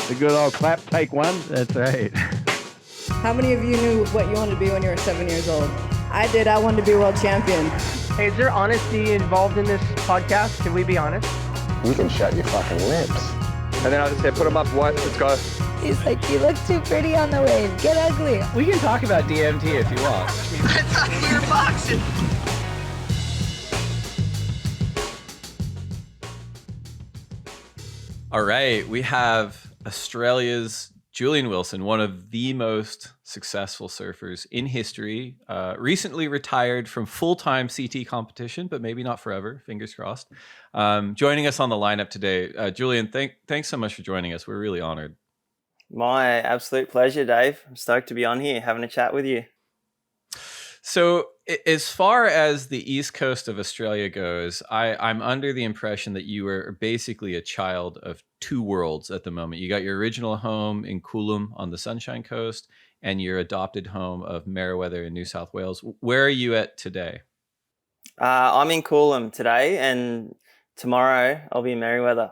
The good old clap, take one. That's right. How many of you knew what you wanted to be when you were 7 years old? I did. I wanted to be world champion. Hey, is there honesty involved in this podcast? Can we be honest? You can shut your fucking lips. And then I just said, put them up, what? Let's go. He's like, you look too pretty on the wave. Get ugly. We can talk about DMT if you want. I thought we were boxing. All right, we have Australia's Julian Wilson, one of the most successful surfers in history, recently retired from full-time CT competition, but maybe not forever, fingers crossed. Joining us on the lineup today. Julian, thanks so much for joining us. We're really honored. My absolute pleasure, Dave. I'm stoked to be on here having a chat with you. So as far as the east coast of Australia goes, I'm under the impression that you are basically a child of two worlds at the moment. You got your original home in Coolum on the Sunshine Coast and your adopted home of Meriwether in New South Wales. Where are you at today? I'm in Coolum today, and tomorrow I'll be in Meriwether.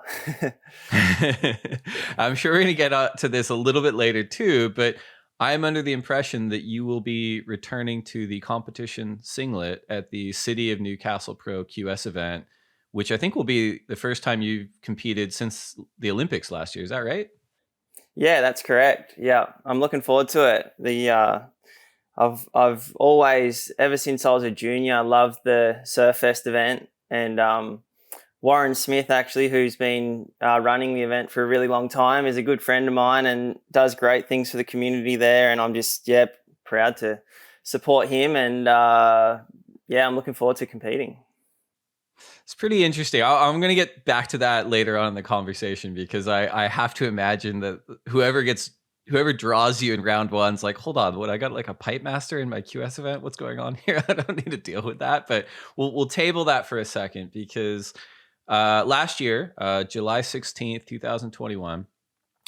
I'm sure we're going to get to this a little bit later too, but I'm under the impression that you will be returning to the competition singlet at the City of Newcastle Pro QS event, which I think will be the first time you've competed since the Olympics last year. Is that right? Yeah, that's correct. Yeah, I'm looking forward to it. I've always, ever since I was a junior, loved the Surfest event, and Warren Smith, actually, who's been running the event for a really long time, is a good friend of mine and does great things for the community there. And I'm just, proud to support him. And I'm looking forward to competing. It's pretty interesting. I'm going to get back to that later on in the conversation, because I have to imagine that whoever draws you in round one's like, hold on, I got like a pipe master in my QS event? What's going on here? I don't need to deal with that. But we'll table that for a second, because last year, July 16th, 2021,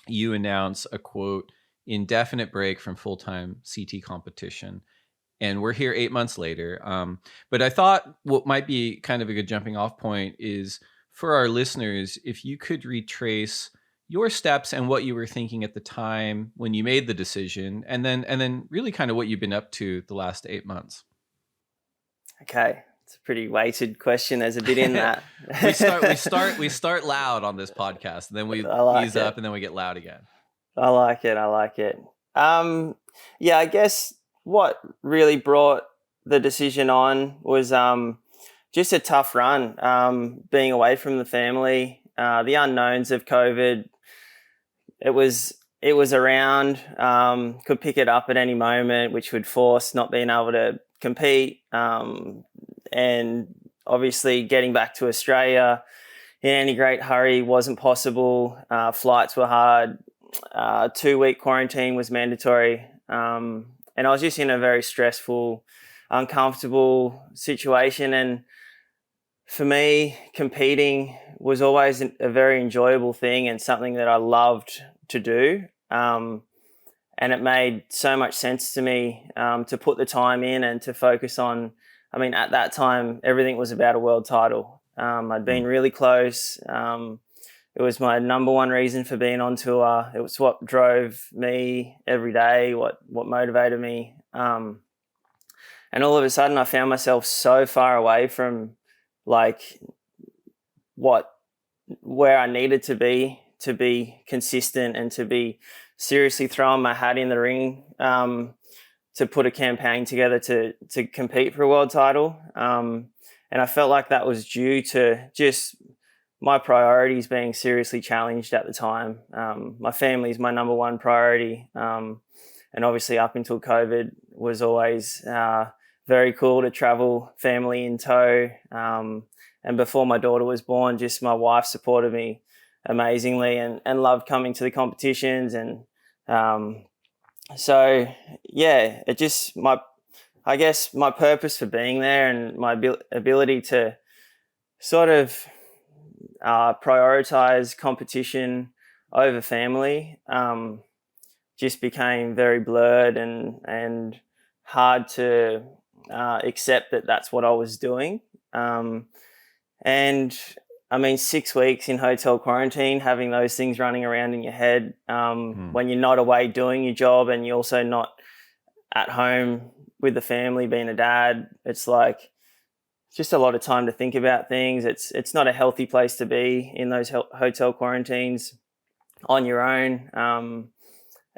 you announced a quote, indefinite break from full-time CT competition. And we're here 8 months later. But I thought what might be kind of a good jumping off point is for our listeners, if you could retrace your steps and what you were thinking at the time when you made the decision, and then really kind of what you've been up to the last 8 months. Okay. It's a pretty weighted question. There's a bit in that. we start loud on this podcast, and then we ease up, and then we get loud again. I like it. I guess what really brought the decision on was just a tough run, being away from the family, the unknowns of COVID. It was around, could pick it up at any moment, which would force not being able to compete. And obviously getting back to Australia in any great hurry wasn't possible. Flights were hard. 2-week quarantine was mandatory. And I was just in a very stressful, uncomfortable situation. And for me, competing was always a very enjoyable thing and something that I loved to do. And it made so much sense to me to put the time in and to focus on, at that time, everything was about a world title. I'd been really close. It was my number one reason for being on tour. It was what drove me every day, what motivated me. And all of a sudden I found myself so far away from where I needed to be consistent and to be seriously throwing my hat in the ring, to put a campaign together to compete for a world title. And I felt like that was due to just my priorities being seriously challenged at the time. My family is my number one priority. And obviously up until COVID was always very cool to travel, family in tow. And before my daughter was born, just my wife supported me amazingly and loved coming to the competitions. And I guess my purpose for being there and my ability to sort of prioritize competition over family just became very blurred and hard to accept that that's what I was doing. And I mean, 6 weeks in hotel quarantine, having those things running around in your head when you're not away doing your job and you're also not at home with the family, being a dad, it's like just a lot of time to think about things. It's not a healthy place to be in those hotel quarantines on your own.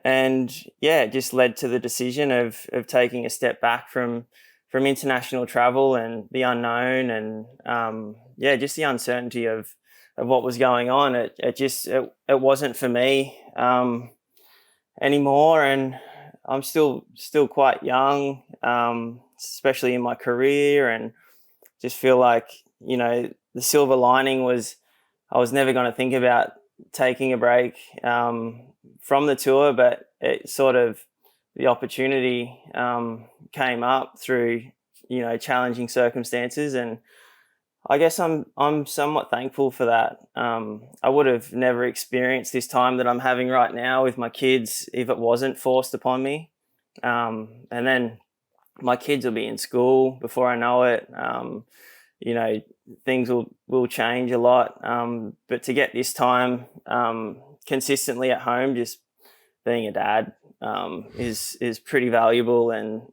And yeah, it just led to the decision of taking a step back from international travel and the unknown and just the uncertainty of what was going on. It wasn't for me anymore, and I'm still quite young, especially in my career, and just feel like, you know, the silver lining was I was never going to think about taking a break from the tour, but it sort of, the opportunity came up through, you know, challenging circumstances, and I guess I'm somewhat thankful for that. I would have never experienced this time that I'm having right now with my kids if it wasn't forced upon me. And then my kids will be in school before I know it. You know, things will change a lot. But to get this time consistently at home, just being a dad, is pretty valuable, and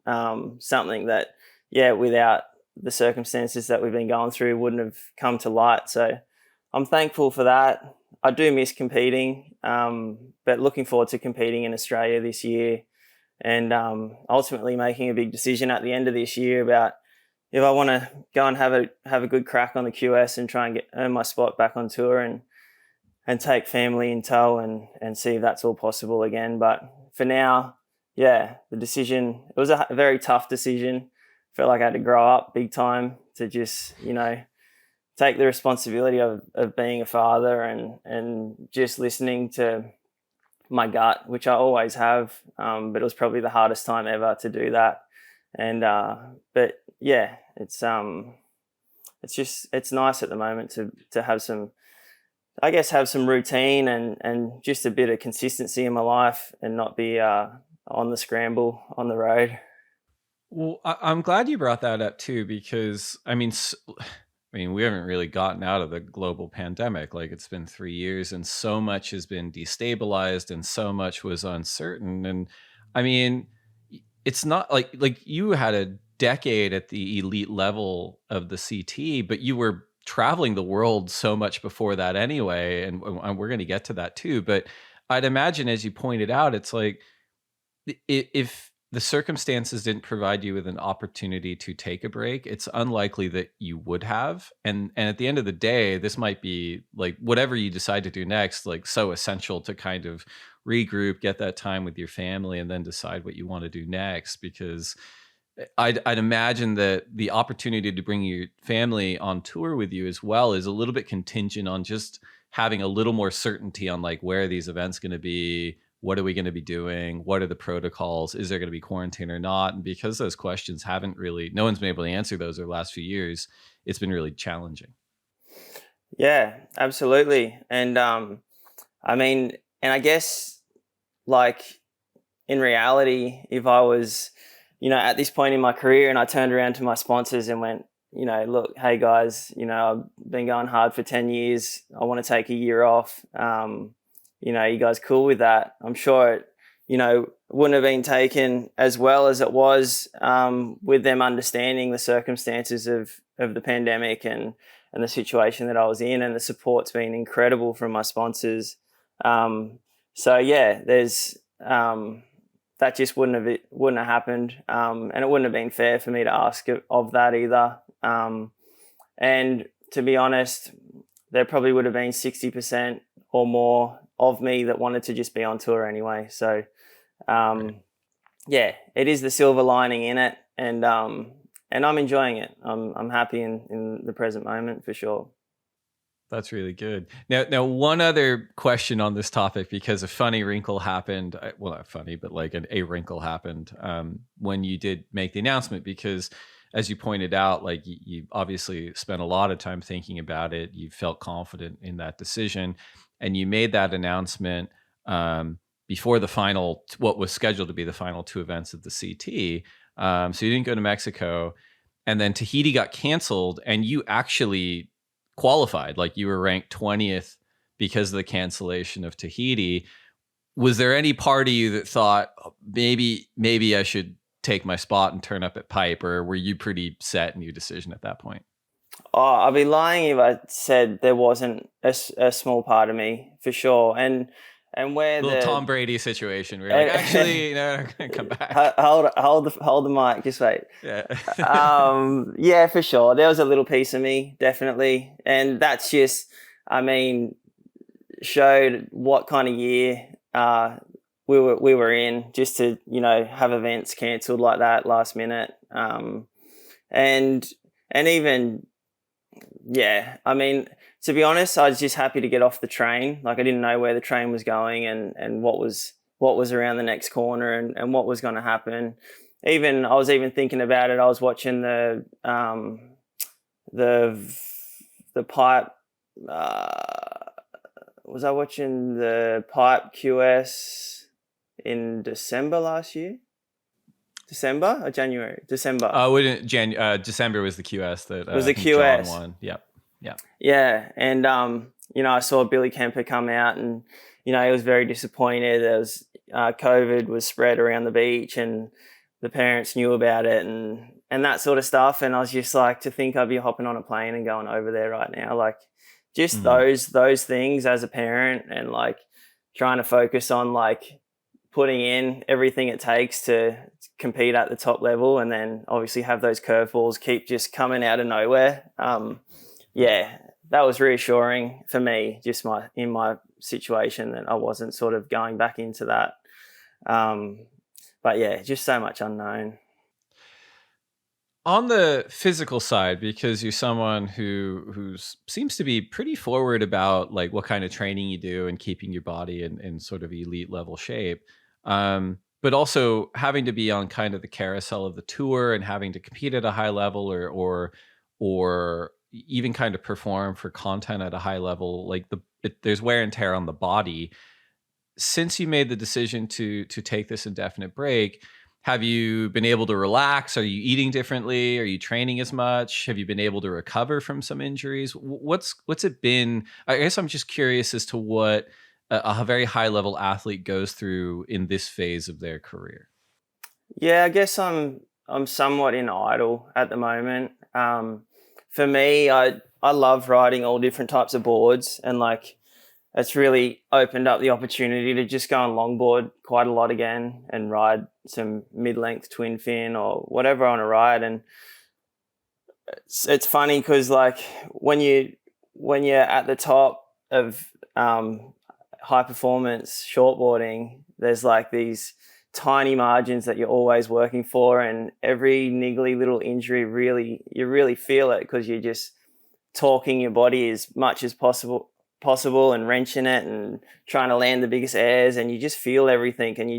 something that, without the circumstances that we've been going through, wouldn't have come to light. So I'm thankful for that. I do miss competing, but looking forward to competing in Australia this year, and ultimately making a big decision at the end of this year about if I want to go and have a good crack on the QS and try and earn my spot back on tour, and take family in tow, and see if that's all possible again. But for now, the decision, it was a very tough decision. Felt like I had to grow up big time to just, you know, take the responsibility of being a father, and just listening to my gut, which I always have. But it was probably the hardest time ever to do that. And but yeah, it's nice at the moment to have some, I guess, have some routine and just a bit of consistency in my life, and not be on the scramble on the road. Well, I'm glad you brought that up too, because I mean, we haven't really gotten out of the global pandemic. Like, it's been 3 years, and so much has been destabilized, and so much was uncertain. And I mean, it's not like you had a decade at the elite level of the CT, but you were traveling the world so much before that anyway, and we're going to get to that too. But I'd imagine, as you pointed out, it's like, if the circumstances didn't provide you with an opportunity to take a break, it's unlikely that you would have. And at the end of the day, this might be like, whatever you decide to do next, like, so essential to kind of regroup, get that time with your family, and then decide what you want to do next. Because I'd imagine that the opportunity to bring your family on tour with you as well is a little bit contingent on just having a little more certainty on, like, where are these events going to be? What are we going to be doing? What are the protocols? Is there going to be quarantine or not? And because those questions no one's been able to answer those over the last few years, it's been really challenging. Yeah, absolutely. And I mean, and I guess, like, in reality, if I was, you know, at this point in my career, and I turned around to my sponsors and went, you know, look, hey guys, you know, I've been going hard for 10 years. I want to take a year off. You know, you guys cool with that? I'm sure it, you know, wouldn't have been taken as well as it was, with them understanding the circumstances of the pandemic and the situation that I was in, and the support's been incredible from my sponsors. So yeah, there's that just wouldn't have happened, and it wouldn't have been fair for me to ask of that either. And to be honest, there probably would have been 60% or more of me that wanted to just be on tour anyway. So yeah, it is the silver lining in it, and I'm enjoying it. I'm happy in the present moment for sure. That's really good. Now, one other question on this topic, because a funny wrinkle happened. Well, not funny, but like a wrinkle happened when you did make the announcement, because as you pointed out, like, you obviously spent a lot of time thinking about it. You felt confident in that decision, and you made that announcement before the final, what was scheduled to be the final two events of the CT. So you didn't go to Mexico, and then Tahiti got canceled, and you actually qualified. Like you were ranked 20th because of the cancellation of Tahiti. Was there any part of you that thought, oh, maybe I should take my spot and turn up at pipe, or were you pretty set in your decision at that point? Oh, I'd be lying if I said there wasn't a small part of me, for sure. And where Little the Tom Brady situation where you're like, actually, I'm gonna come back. hold the mic, just wait. Yeah. Yeah, for sure. There was a little piece of me, definitely, and that's just, I mean, showed what kind of year we were in, just to have events cancelled like that last minute, and even. Yeah, I mean, to be honest, I was just happy to get off the train. Like I didn't know where the train was going and what was around the next corner and what was going to happen. I was even thinking about it. I was watching the pipe. Was I watching the pipe QS in December last year? December or January? December. December was the QS that was the QS. John won. Yep. Yeah, and I saw Billy Kemper come out, and he was very disappointed. There was COVID was spread around the beach, and the parents knew about it, and that sort of stuff. And I was just like, to think I'd be hopping on a plane and going over there right now, like just those things as a parent, and like trying to focus on like putting in everything it takes to compete at the top level, and then obviously have those curveballs keep just coming out of nowhere. Yeah, that was reassuring for me, just in my situation, that I wasn't sort of going back into that. But yeah, just so much unknown. On the physical side, because you're someone who seems to be pretty forward about like what kind of training you do and keeping your body in sort of elite level shape, but also having to be on kind of the carousel of the tour and having to compete at a high level or even kind of perform for content at a high level, like there's wear and tear on the body. Since you made the decision to take this indefinite break, have you been able to relax? Are you eating differently? Are you training as much? Have you been able to recover from some injuries? What's it been? I guess I'm just curious as to what a very high level athlete goes through in this phase of their career. Yeah, I guess I'm somewhat in idle at the moment. For me, I love riding all different types of boards, and like it's really opened up the opportunity to just go on longboard quite a lot again and ride some mid-length twin fin or whatever I want to ride. And it's funny because like when you're at the top of high performance shortboarding, there's like these tiny margins that you're always working for, and every niggly little injury you really feel it, because you're just torquing your body as much as possible and wrenching it and trying to land the biggest airs, and you just feel everything, and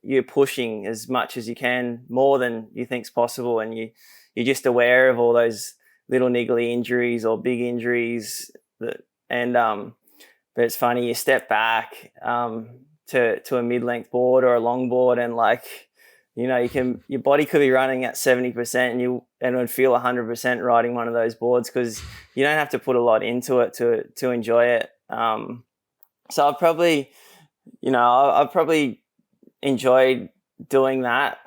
you're pushing as much as you can, more than you think's possible, and you're just aware of all those little niggly injuries or big injuries but it's funny, you step back to a mid-length board or a longboard, and like your body could be running at 70% and it would feel 100% riding one of those boards, because you don't have to put a lot into it to enjoy it. So I've probably enjoyed doing that,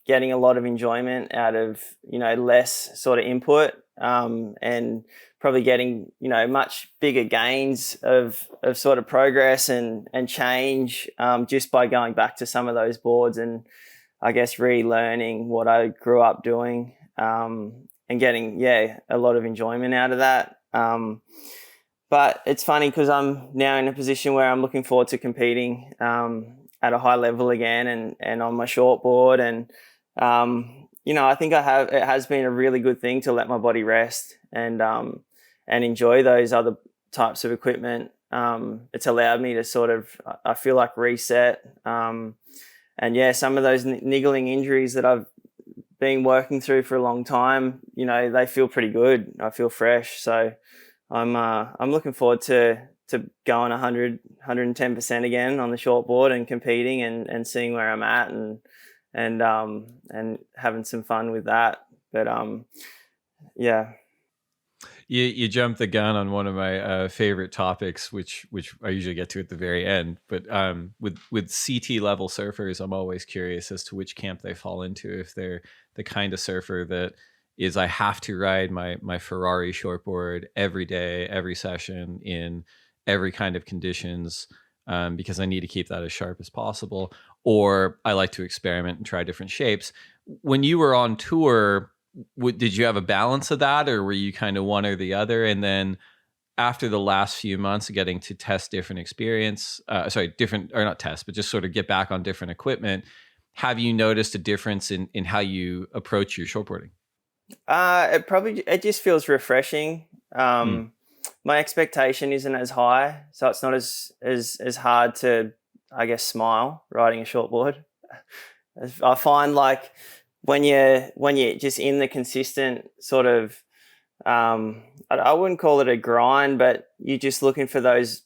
getting a lot of enjoyment out of less sort of input, and probably getting much bigger gains of sort of progress and change, just by going back to some of those boards and I guess relearning what I grew up doing, and getting a lot of enjoyment out of that. But it's funny because I'm now in a position where I'm looking forward to competing at a high level again, and on my shortboard, and I think it has been a really good thing to let my body rest and enjoy those other types of equipment. It's allowed me to sort of, I feel like, reset. And some of those niggling injuries that I've been working through for a long time, they feel pretty good. I feel fresh. So I'm looking forward to going 110% again on the shortboard and competing and seeing where I'm at and having some fun with that. But You jumped the gun on one of my favorite topics, which I usually get to at the very end. But with CT level surfers, I'm always curious as to which camp they fall into. If they're the kind of surfer that is, I have to ride my Ferrari shortboard every day, every session, in every kind of conditions, because I need to keep that as sharp as possible. Or I like to experiment and try different shapes. When you were on tour, did you have a balance of that, or were you kind of one or the other? And then after the last few months of getting to test different different, or not test, but just sort of get back on different equipment, have you noticed a difference in how you approach your shortboarding? It just feels refreshing. My expectation isn't as high, so it's not as hard to, I guess, smile riding a shortboard. I find like when you're just in the consistent sort of, I wouldn't call it a grind, but you're just looking for those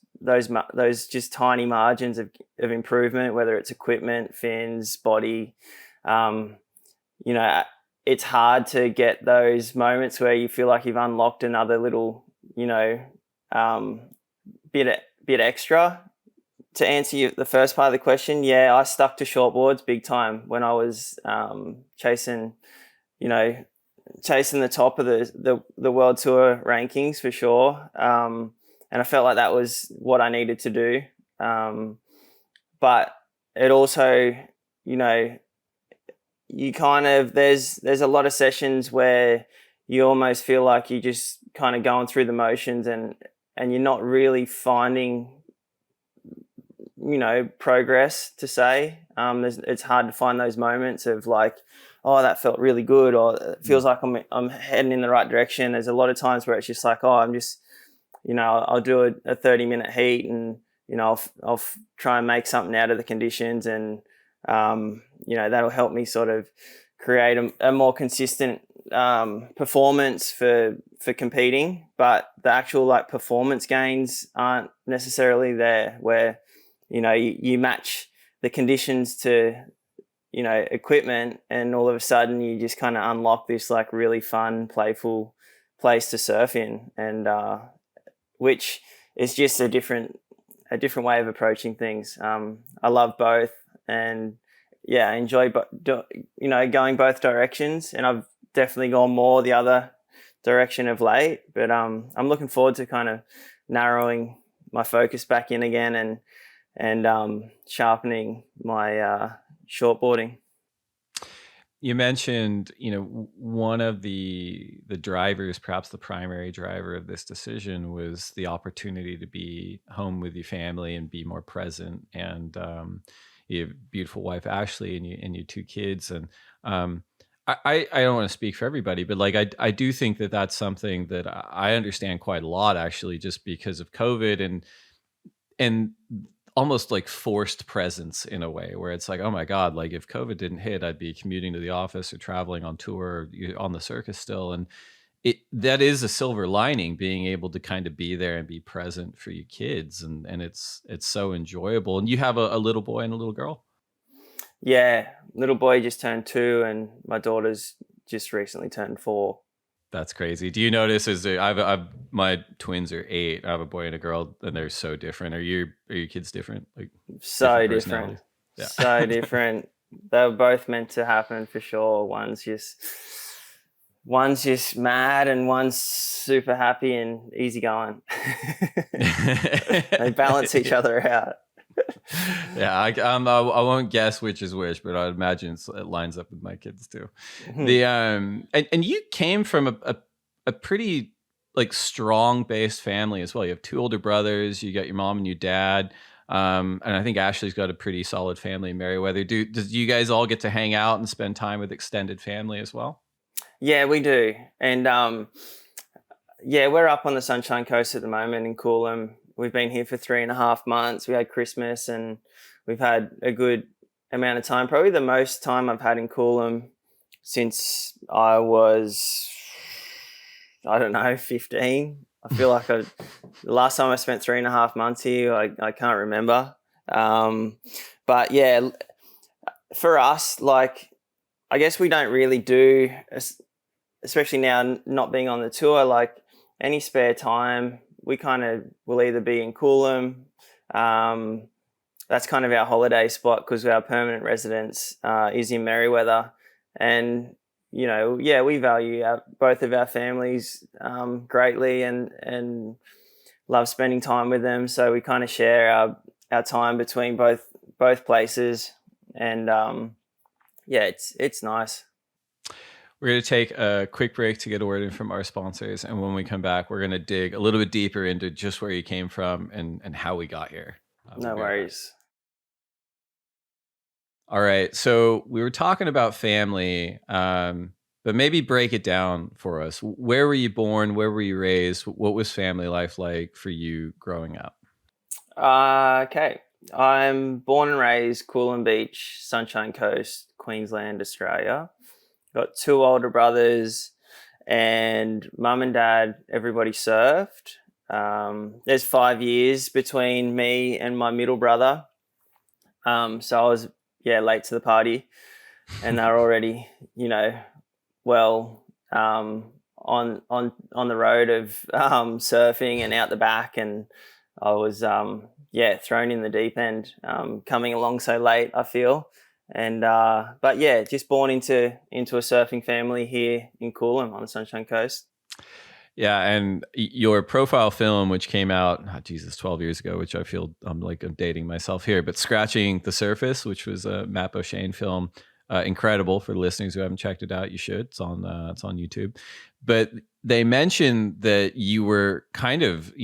just tiny margins of improvement, whether it's equipment, fins, body. It's hard to get those moments where you feel like you've unlocked another little, bit extra. To answer the first part of the question, yeah, I stuck to shortboards big time when I was chasing the top of the world tour rankings for sure. And I felt like that was what I needed to do. But it also, you kind of, there's a lot of sessions where you almost feel like you're just kind of going through the motions and you're not really finding, progress to say. It's hard to find those moments of like, oh, that felt really good, or it feels like I'm heading in the right direction. There's a lot of times where it's just like, oh, I'm just, I'll do a 30-minute heat and, I'll try and make something out of the conditions, and, that'll help me sort of create a more consistent performance for competing. But the actual like performance gains aren't necessarily there, where, you match the conditions to, equipment, and all of a sudden you just kind of unlock this like really fun, playful place to surf in, and which is just a different way of approaching things. I love both, and I enjoy going both directions, and I've definitely gone more the other direction of late, but I'm looking forward to kind of narrowing my focus back in again and sharpening my shortboarding. You mentioned, one of the drivers, perhaps the primary driver of this decision, was the opportunity to be home with your family and be more present. And you have a beautiful wife, Ashley, and your two kids. And I don't want to speak for everybody, but like I do think that that's something that I understand quite a lot, actually, just because of COVID and almost like forced presence in a way, where it's like, oh my God, like if COVID didn't hit, I'd be commuting to the office or traveling on tour or on the circus still. And that is a silver lining, being able to kind of be there and be present for your kids. And it's so enjoyable. And you have a little boy and a little girl? Yeah, little boy just turned 2 and my daughter's just recently turned 4. That's crazy. Do you notice my twins are 8. I have a boy and a girl, and they're so different. Are your kids different? Like so different. Yeah. So different. They were both meant to happen for sure. One's just mad and one's super happy and easygoing. They balance each other out. Yeah, I won't guess which is which, but I'd imagine it lines up with my kids too. The and you came from a pretty like strong based family as well. You have 2 older brothers. You got your mom and your dad, and I think Ashley's got a pretty solid family in Merriweather. Do you guys all get to hang out and spend time with extended family as well? Yeah, we do, and we're up on the Sunshine Coast at the moment in Coolum. We've been here for 3.5 months. We had Christmas and we've had a good amount of time. Probably the most time I've had in Coolum since I was, 15. I feel like the last time I spent 3.5 months here, I can't remember. But yeah, for us, like, I guess we don't really do, especially now not being on the tour, like, any spare time, we kind of will either be in Coolum. That's kind of our holiday spot because our permanent residence is in Merewether. And, you know, yeah, we value both of our families greatly and love spending time with them. So we kind of share our time between both places. And, yeah, it's nice. We're going to take a quick break to get a word in from our sponsors. And when we come back, we're going to dig a little bit deeper into just where you came from and how we got here. No worries. All right. So we were talking about family, but maybe break it down for us. Where were you born? Where were you raised? What was family life like for you growing up? Okay. I'm born and raised Coolum Beach, Sunshine Coast, Queensland, Australia. Got two older brothers, and mum and dad, everybody surfed. There's 5 years between me and my middle brother. So I was, late to the party, and they're already, you know, well, on the road of surfing and out the back, and I was, thrown in the deep end, coming along so late, I feel. And but yeah, just born into a surfing family here in Coolum on the Sunshine Coast. Yeah, and your profile film, which came out, 12 years ago, which I feel I'm dating myself here, but Scratching the Surface, which was a Matt O'Shane film, incredible. For the listeners who haven't checked it out, you should. It's on YouTube. But they mentioned that you were kind of,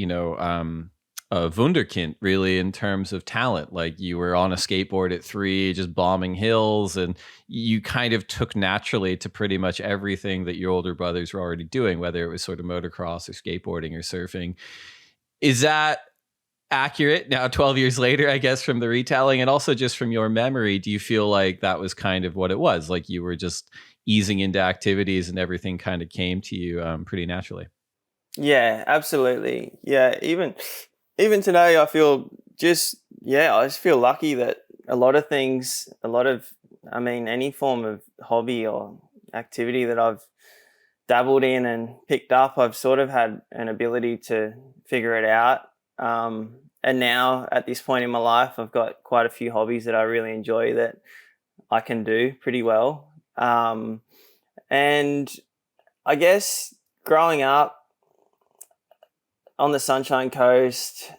a wunderkind, really, in terms of talent. Like, you were on a skateboard at 3, just bombing hills, and you kind of took naturally to pretty much everything that your older brothers were already doing, whether it was sort of motocross or skateboarding or surfing. Is that accurate now, 12 years later, I guess, from the retelling, and also just from your memory? Do you feel like that was kind of what it was? Like, you were just easing into activities and everything kind of came to you pretty naturally? Yeah, absolutely. Yeah, even today, I feel I just feel lucky that any form of hobby or activity that I've dabbled in and picked up, I've sort of had an ability to figure it out. And now at this point in my life, I've got quite a few hobbies that I really enjoy that I can do pretty well. And I guess growing up on the Sunshine Coast,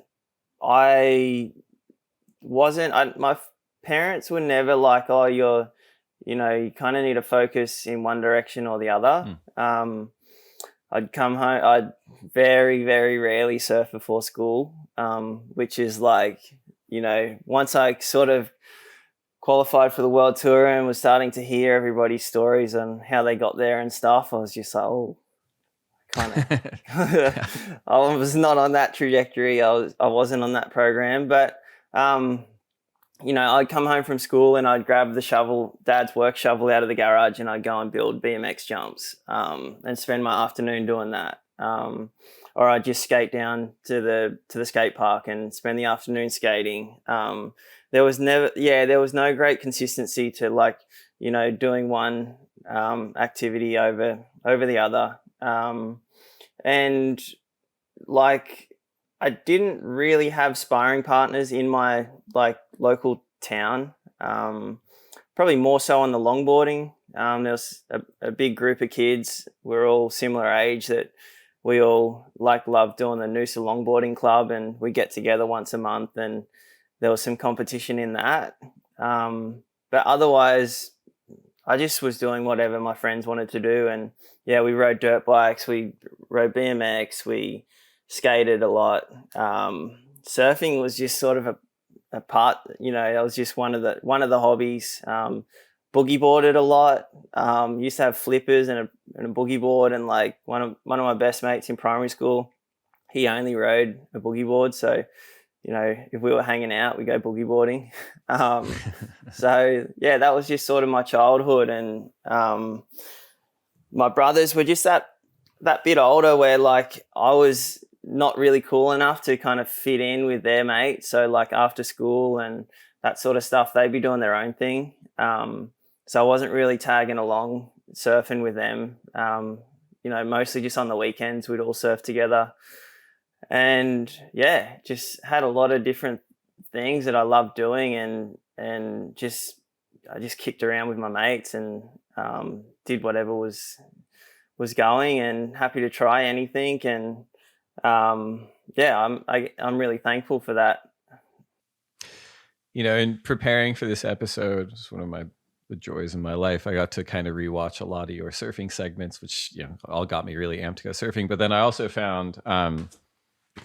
my parents were never like, oh, you kind of need to focus in one direction or the other. I'd come home, I'd very, very rarely surf before school, which is like, once I sort of qualified for the world tour and was starting to hear everybody's stories on how they got there and stuff, I was just like, oh, I was not on that trajectory. I wasn't on that program, but I'd come home from school and I'd grab the shovel, Dad's work shovel, out of the garage, and I'd go and build BMX jumps and spend my afternoon doing that. Or I'd just skate down to the skate park and spend the afternoon skating. There was no great consistency to doing one activity over the other. And I didn't really have sparring partners in my local town. Probably more so on the longboarding. There was a big group of kids. We're all similar age that we all love doing the Noosa Longboarding Club, and we get together once a month, and there was some competition in that. But otherwise, I just was doing whatever my friends wanted to do. And yeah, we rode dirt bikes, we rode BMX, we skated a lot. Surfing was just sort of a part, that was just one of the hobbies. Boogie boarded a lot. Used to have flippers and a boogie board, and one of my best mates in primary school, he only rode a boogie board. So, if we were hanging out, we go boogie boarding. So yeah, that was just sort of my childhood. And my brothers were just that bit older where I was not really cool enough to kind of fit in with their mates. So after school and that sort of stuff, they'd be doing their own thing. So I wasn't really tagging along surfing with them. mostly just on the weekends we'd all surf together. And yeah, just had a lot of different things that I loved doing, and I just kicked around with my mates and did whatever was going, and happy to try anything. And I'm really thankful for that. In preparing for this episode, it's one of the joys in my life. I got to kind of rewatch a lot of your surfing segments, which all got me really amped to go surfing. But then I also found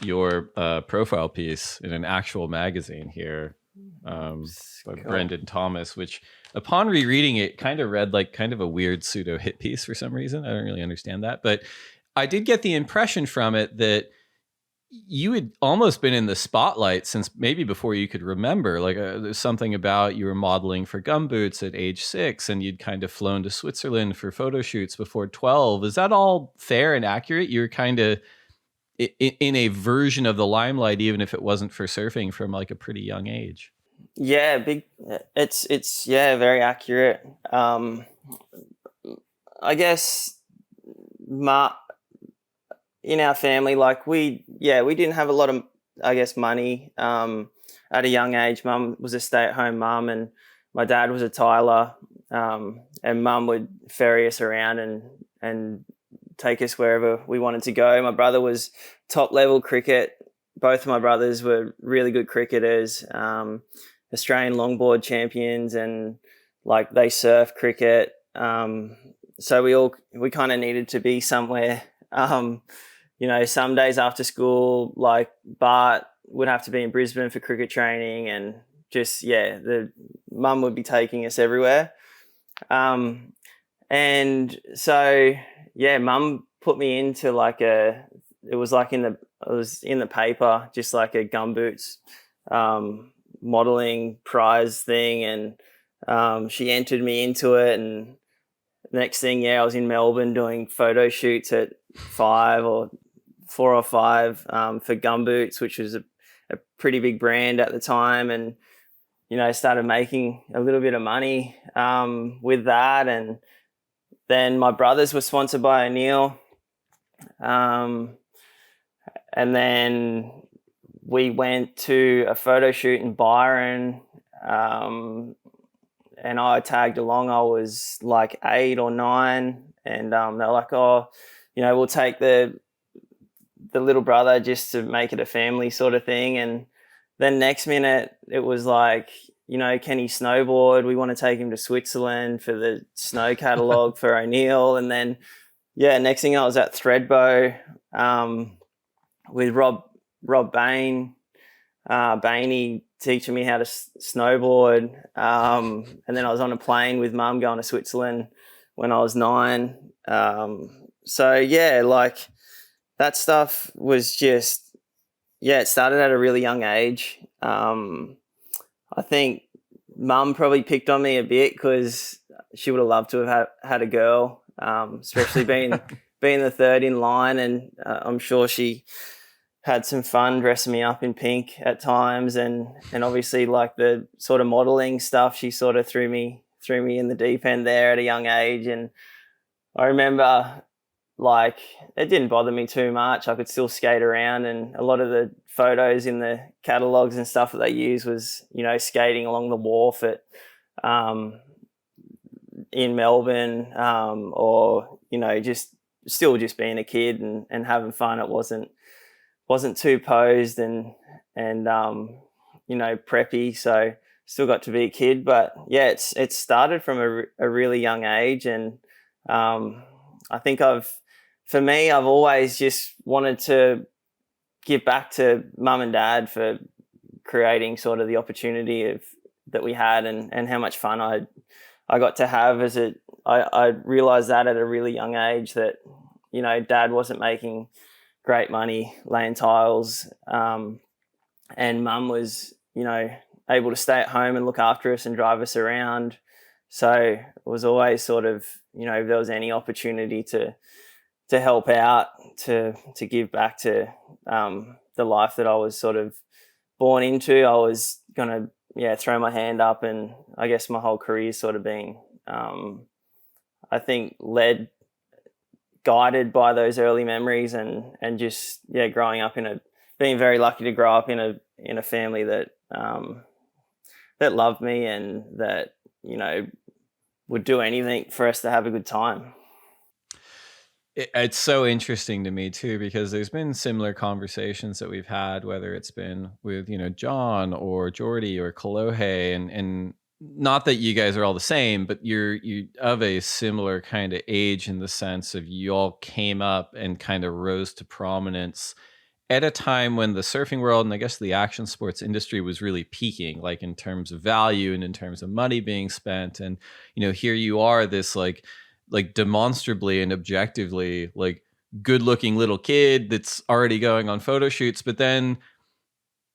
your profile piece in an actual magazine here by Cool. Brendan Thomas, which upon rereading it kind of read like kind of a weird pseudo hit piece for some reason. I don't really understand that, but I did get the impression from it that you had almost been in the spotlight since maybe before you could remember. Like there's something about you were modeling for gumboots at age 6, and you'd kind of flown to Switzerland for photo shoots before 12. Is that all fair and accurate? You're kind of in a version of the limelight, even if it wasn't for surfing, from like a pretty young age. Yeah, it's very accurate. I guess in our family, like we didn't have a lot of, I guess, money at a young age. Mum was a stay-at-home mum, and my dad was a tiler, and Mum would ferry us around and take us wherever we wanted to go. My brother was top level cricket. Both of my brothers were really good cricketers, Australian longboard champions, and like they surf cricket. So we kind of needed to be somewhere. Some days after school, like Bart would have to be in Brisbane for cricket training, and just, the mum would be taking us everywhere. And so, Mum put me into it was in the paper, just like a gumboots modeling prize thing. And she entered me into it. And next thing, I was in Melbourne doing photo shoots at 4 or 5 for gumboots, which was a pretty big brand at the time. And, started making a little bit of money with that. And then my brothers were sponsored by O'Neill. And then we went to a photo shoot in Byron, and I tagged along. I was like 8 or 9, and they're like, "Oh, we'll take the little brother just to make it a family sort of thing." And then next minute it was like, can he snowboard? We want to take him to Switzerland for the snow catalogue for O'Neill. And then, next thing I was at Threadbow with Rob Bain, Bainey teaching me how to snowboard. And then I was on a plane with Mum going to Switzerland when I was 9. That stuff was just, it started at a really young age. I think Mum probably picked on me a bit because she would have loved to have had a girl, especially being the third in line. And I'm sure she had some fun dressing me up in pink at times. And obviously, like the sort of modeling stuff, she sort of threw me in the deep end there at a young age. And I remember, like, it didn't bother me too much. I could still skate around, and a lot of the photos in the catalogs and stuff that they use was, skating along the wharf at in Melbourne, or just being a kid and having fun. It wasn't too posed and preppy, so still got to be a kid. But it started from a really young age. And I think I've always just wanted to give back to Mum and Dad for creating sort of the opportunity that we had, and how much fun I got to have I realized that at a really young age that, Dad wasn't making great money laying tiles, and Mum was, able to stay at home and look after us and drive us around. So it was always sort of, if there was any opportunity to help out, to give back to the life that I was sort of born into, I was going to throw my hand up. And I guess my whole career sort of being, I think, led guided by those early memories and just growing up being very lucky to grow up in a family that that loved me and that would do anything for us to have a good time. It's so interesting to me too, because there's been similar conversations that we've had, whether it's been with John or Jordy or Kolohe, and not that you guys are all the same, but you're of a similar kind of age in the sense of you all came up and kind of rose to prominence at a time when the surfing world and I guess the action sports industry was really peaking, like in terms of value and in terms of money being spent. And here you are, this like demonstrably and objectively like good looking little kid that's already going on photo shoots, but then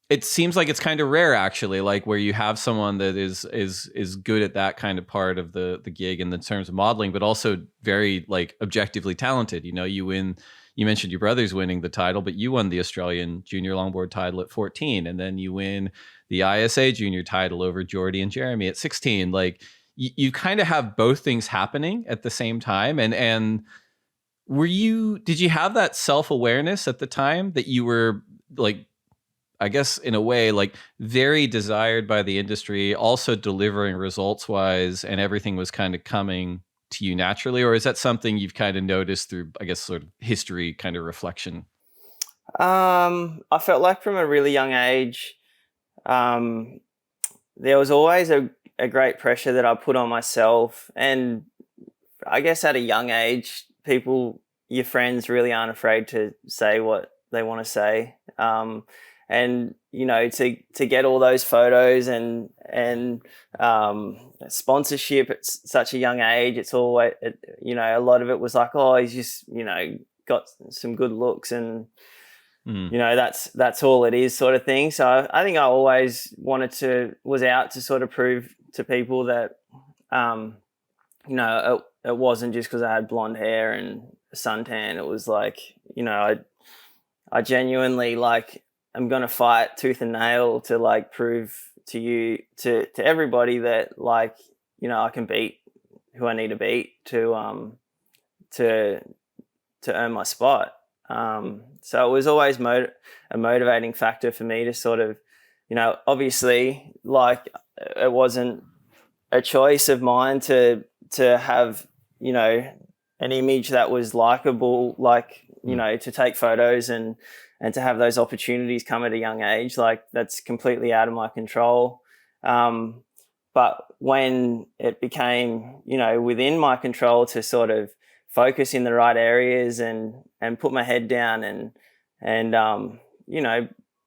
it seems like it's kind of rare actually, like where you have someone that is good at that kind of part of the gig in the terms of modeling, but also very like objectively talented. You mentioned your brother's winning the title, but you won the Australian junior longboard title at 14, and then you win the ISA junior title over Jordy and Jeremy at 16. Like you kind of have both things happening at the same time. And did you have that self-awareness at the time that you were like, I guess in a way, like very desired by the industry, also delivering results wise, and everything was kind of coming to you naturally? Or is that something you've kind of noticed through, I guess, sort of history kind of reflection? I felt like from a really young age, there was always a great pressure that I put on myself. And I guess at a young age, your friends really aren't afraid to say what they want to say. And to get all those photos and sponsorship at such a young age, it's always a lot of it was like, oh, he's just got some good looks and that's all it is, sort of thing. So I think I always was out to sort of prove to people that it wasn't just because I had blonde hair and a suntan. It was like I genuinely like, I'm going to fight tooth and nail to like prove to you, to everybody that like, I can beat who I need to beat to earn my spot. So it was always a motivating factor for me to sort of, obviously like it wasn't a choice of mine to have, an image that was likable, like, to take photos and to have those opportunities come at a young age, like that's completely out of my control. But when it became, within my control to sort of focus in the right areas and put my head down and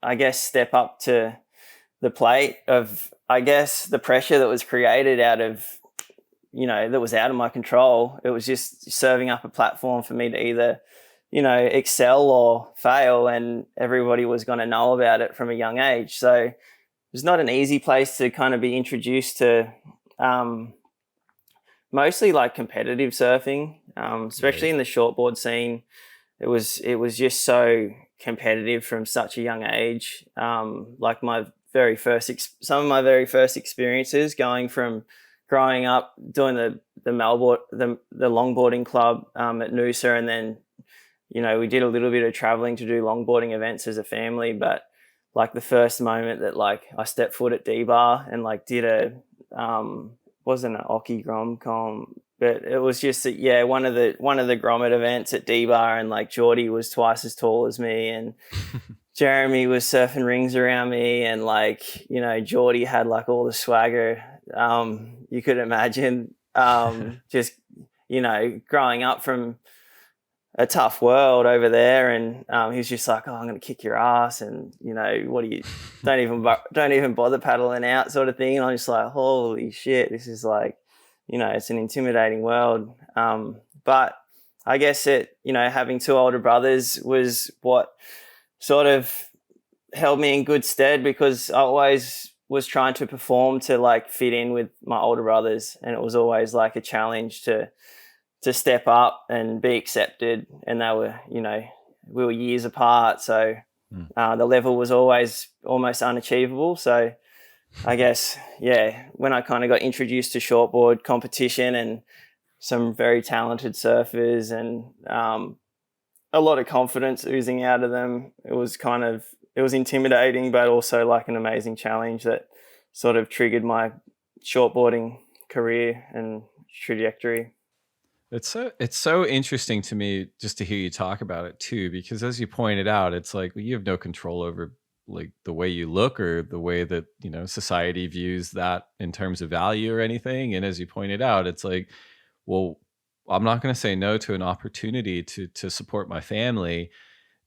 I guess step up to the plate of, I guess, the pressure that was created out of, that was out of my control. It was just serving up a platform for me to either excel or fail, and everybody was going to know about it from a young age. So it was not an easy place to kind of be introduced to mostly like competitive surfing, especially in the shortboard scene. It was just so competitive from such a young age. Like some of my very first experiences growing up doing the longboarding club at Noosa, and then we did a little bit of traveling to do longboarding events as a family. But like the first moment that like I stepped foot at D-Bar and like did wasn't an Oki Gromcom, but it was just one of the grommet events at D-Bar, and like Jordy was twice as tall as me, and Jeremy was surfing rings around me, and like Jordy had like all the swagger you could imagine. Just growing up from a tough world over there, and he was just like, oh, I'm going to kick your ass, and what do you don't even bother paddling out, sort of thing. And I'm just like, holy shit, this is like, it's an intimidating world. But I guess having two older brothers was what sort of held me in good stead, because I always was trying to perform to like fit in with my older brothers, and it was always like a challenge to step up and be accepted. And they were, we were years apart. So the level was always almost unachievable. So I guess, when I kind of got introduced to shortboard competition and some very talented surfers and a lot of confidence oozing out of them. It was intimidating, but also like an amazing challenge that sort of triggered my shortboarding career and trajectory. It's so interesting to me just to hear you talk about it too, because as you pointed out, it's like, well, you have no control over like the way you look or the way that, you know, society views that in terms of value or anything. And as you pointed out, it's like, well, I'm not going to say no to an opportunity to support my family.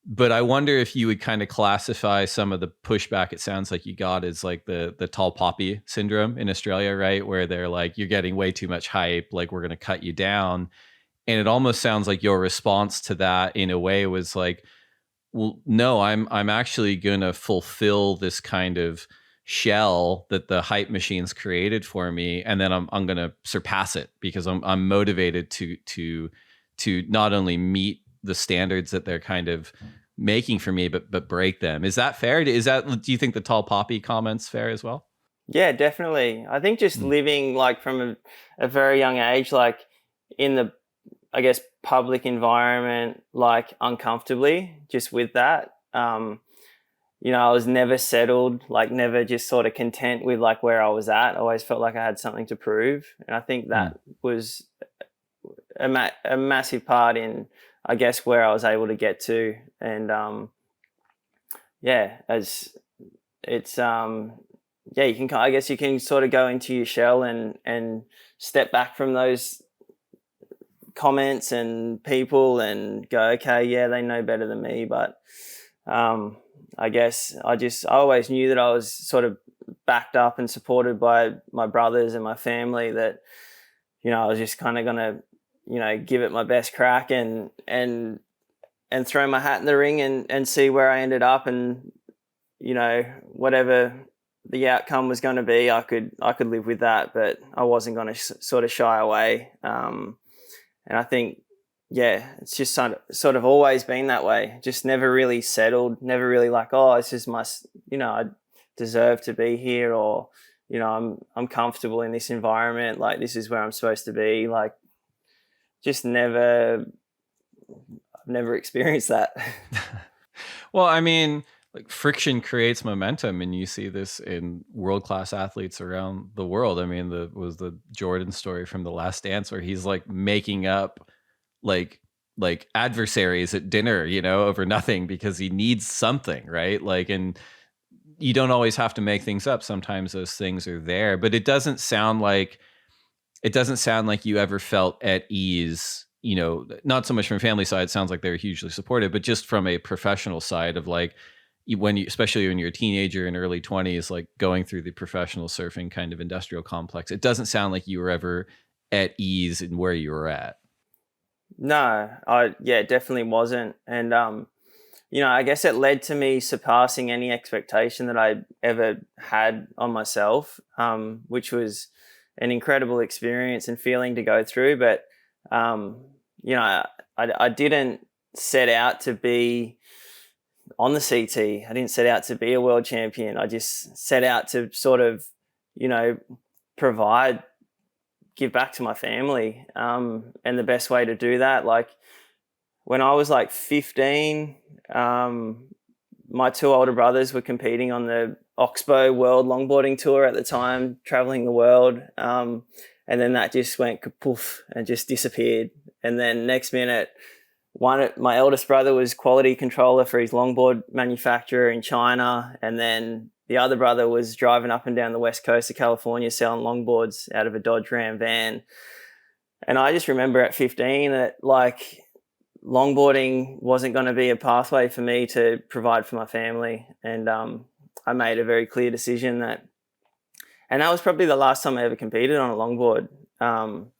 But I wonder if you would kind of classify some of the pushback it sounds like you got as like the tall poppy syndrome in Australia, right? Where they're like, you're getting way too much hype, like we're going to cut you down. And it almost sounds like your response to that in a way was like, well, no, I'm actually going to fulfill this kind of shell that the hype machines created for me, and then I'm going to surpass it because I'm motivated to not only meet the standards that they're kind of making for me, but break them. Is that fair? Do you think the tall poppy comment's fair as well? Yeah, definitely. I think just living like from a very young age, like in the, I guess, public environment, like uncomfortably just with that. You know, I was never settled, like never just sort of content with like where I was at. I always felt like I had something to prove. And I think that was a massive part in, I guess, where I was able to get to. And as it's you can, I guess you can sort of go into your shell and step back from those comments and people and go, okay, yeah, they know better than me. But I guess I always knew that I was sort of backed up and supported by my brothers and my family, that, you know, I was just kind of going to, you know, give it my best crack and throw my hat in the ring and see where I ended up. And, you know, whatever the outcome was going to be, I could live with that, but I wasn't going to sort of shy away. And I think, yeah, it's just sort of always been that way. Just never really settled, never really like, oh, this is my, you know, I deserve to be here, or, you know, I'm comfortable in this environment. Like, this is where I'm supposed to be. Like, just I've never experienced that. Well, I mean, like friction creates momentum, and you see this in world-class athletes around the world. I mean, was the Jordan story from The Last Dance, where he's like making up like adversaries at dinner, you know, over nothing because he needs something, right? Like, and you don't always have to make things up. Sometimes those things are there, but it doesn't sound like you ever felt at ease, you know, not so much from family side. It sounds like they're hugely supportive, but just from a professional side of like, especially when you're a teenager in early 20s, like going through the professional surfing kind of industrial complex, it doesn't sound like you were ever at ease in where you were at. No, definitely wasn't. And, you know, I guess it led to me surpassing any expectation that I ever had on myself, which was an incredible experience and feeling to go through. But, you know, I didn't set out to be on the CT. I didn't set out to be a world champion. I just set out to sort of, you know, give back to my family. And the best way to do that, like when I was like 15, my two older brothers were competing on the Oxbow World Longboarding Tour at the time, traveling the world. And then that just went kapoof and just disappeared. And then next minute, my eldest brother was quality controller for his longboard manufacturer in China. And then the other brother was driving up and down the west coast of California selling longboards out of a Dodge Ram van. And I just remember at 15 that like longboarding wasn't going to be a pathway for me to provide for my family. And I made a very clear decision and that was probably the last time I ever competed on a longboard. And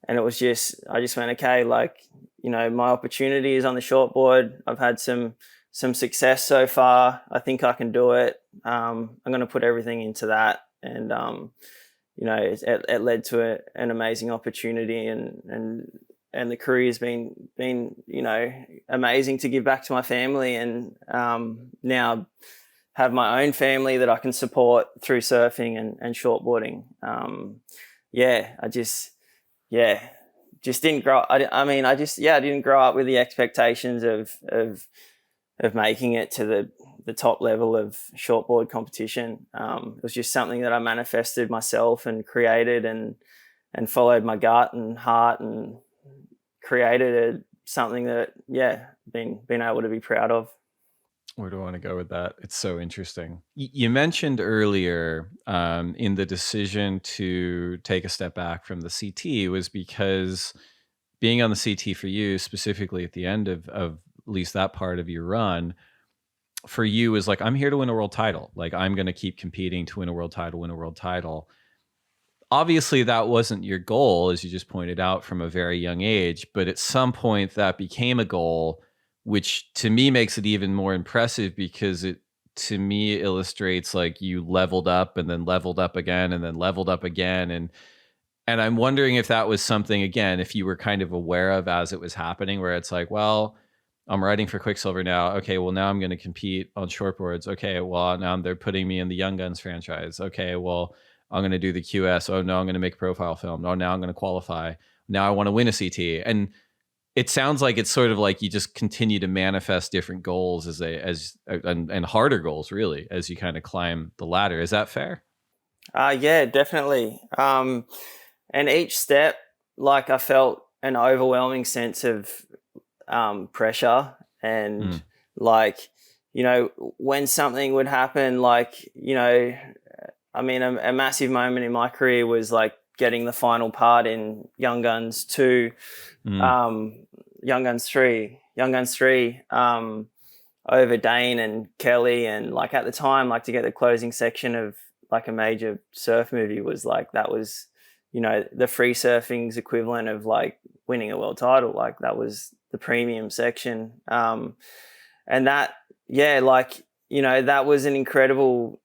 it was I just went, okay, like, you know, my opportunity is on the shortboard. I've had some success so far. I think I can do it. I'm going to put everything into that. And, you know, it led to an amazing opportunity and the career has been, you know, amazing to give back to my family and now have my own family that I can support through surfing and shortboarding. just didn't grow. I mean, I didn't grow up with the expectations of making it to the top level of shortboard competition. It was just something that I manifested myself and created and followed my gut and heart and created something that, been able to be proud of. Where do I want to go with that? It's so interesting. You mentioned earlier in the decision to take a step back from the CT was because being on the CT for you, specifically at the end of at least that part of your run, for you was like, I'm here to win a world title. Like, I'm going to keep competing to win a world title. Obviously, that wasn't your goal, as you just pointed out, from a very young age. But at some point, that became a goal, which to me makes it even more impressive because it, to me, illustrates like you leveled up and then leveled up again and then leveled up again. And I'm wondering if that was something, again, if you were kind of aware of as it was happening, where it's like, well, I'm riding for Quicksilver now. Okay, well, now I'm going to compete on shortboards. Okay, well, now they're putting me in the Young Guns franchise. Okay, well, I'm going to do the QS. Oh, no, I'm going to make a profile film. Oh, now I'm going to qualify. Now I want to win a CT. And it sounds like it's sort of like you just continue to manifest different goals and harder goals, really, as you kind of climb the ladder. Is that fair? Yeah, definitely. And each step, like, I felt an overwhelming sense of pressure and like, you know, when something would happen, like, you know, I mean, a massive moment in my career was like getting the final part in Young Guns 2, Young Guns 3, over Dane and Kelly. And like at the time, like to get the closing section of like a major surf movie was like, that was, you know, the free surfing's equivalent of like winning a world title. Like that was the premium section. And that, like, you know, that was an incredible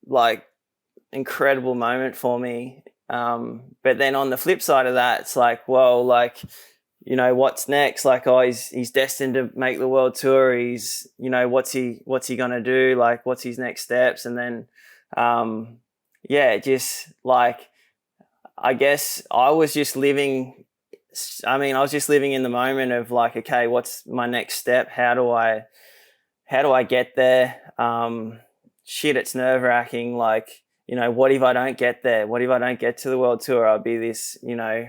moment for me. But then on the flip side of that, it's like, well, like, you know, what's next? Like, oh, he's destined to make the world tour. He's, you know, what's he going to do? Like, what's his next steps? And then, just like, I guess I was just living in the moment of like, okay, what's my next step? How do I get there? It's nerve-wracking. Like, you know, what if I don't get there? What if I don't get to the world tour? I'll be this, you know,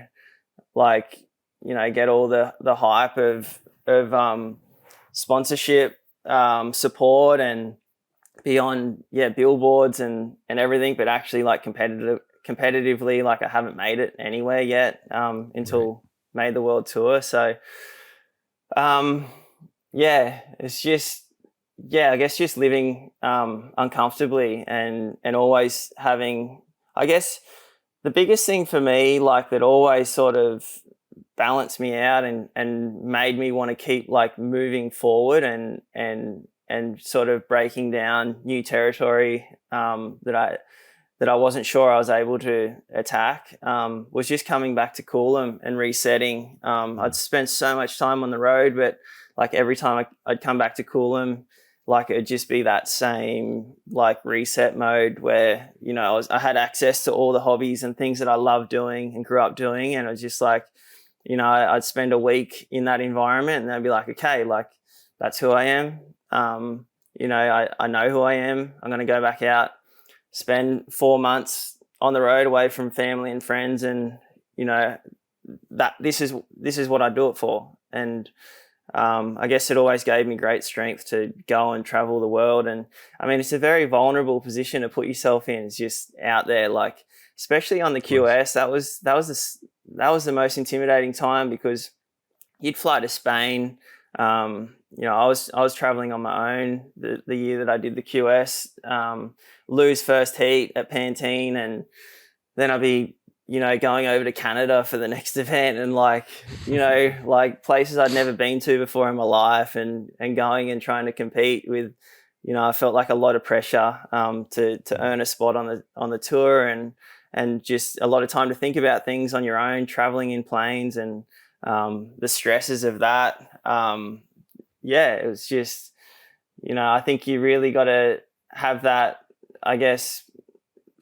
like, you know, get all the hype of sponsorship, support and be on, billboards and everything, but actually like competitively, like I haven't made it anywhere yet until made the world tour. So, it's just, I guess just living uncomfortably and always having, I guess the biggest thing for me, like that always sort of balanced me out and made me want to keep like moving forward and sort of breaking down new territory that I wasn't sure I was able to attack, was just coming back to Coolum and resetting. I'd spent so much time on the road, but like every time I'd come back to Coolum, like it'd just be that same like reset mode where, you know, I had access to all the hobbies and things that I loved doing and grew up doing. And it was just like, you know, I'd spend a week in that environment and I'd be like, okay, like that's who I am. You know, I know who I am. I'm going to go back out, spend 4 months on the road away from family and friends. And, you know, that this is what I do it for. And, I guess it always gave me great strength to go and travel the world. And I mean, it's a very vulnerable position to put yourself in. It's just out there, like, especially on the QS, that was the most intimidating time because you'd fly to Spain. You know, I was traveling on my own the year that I did the QS, lose first heat at Pantene. And then I'd be, you know, going over to Canada for the next event and like, you know, like places I'd never been to before in my life and going and trying to compete with, you know, I felt like a lot of pressure to earn a spot on the tour and just a lot of time to think about things on your own, traveling in planes and the stresses of that. It was just, you know, I think you really got to have that, I guess,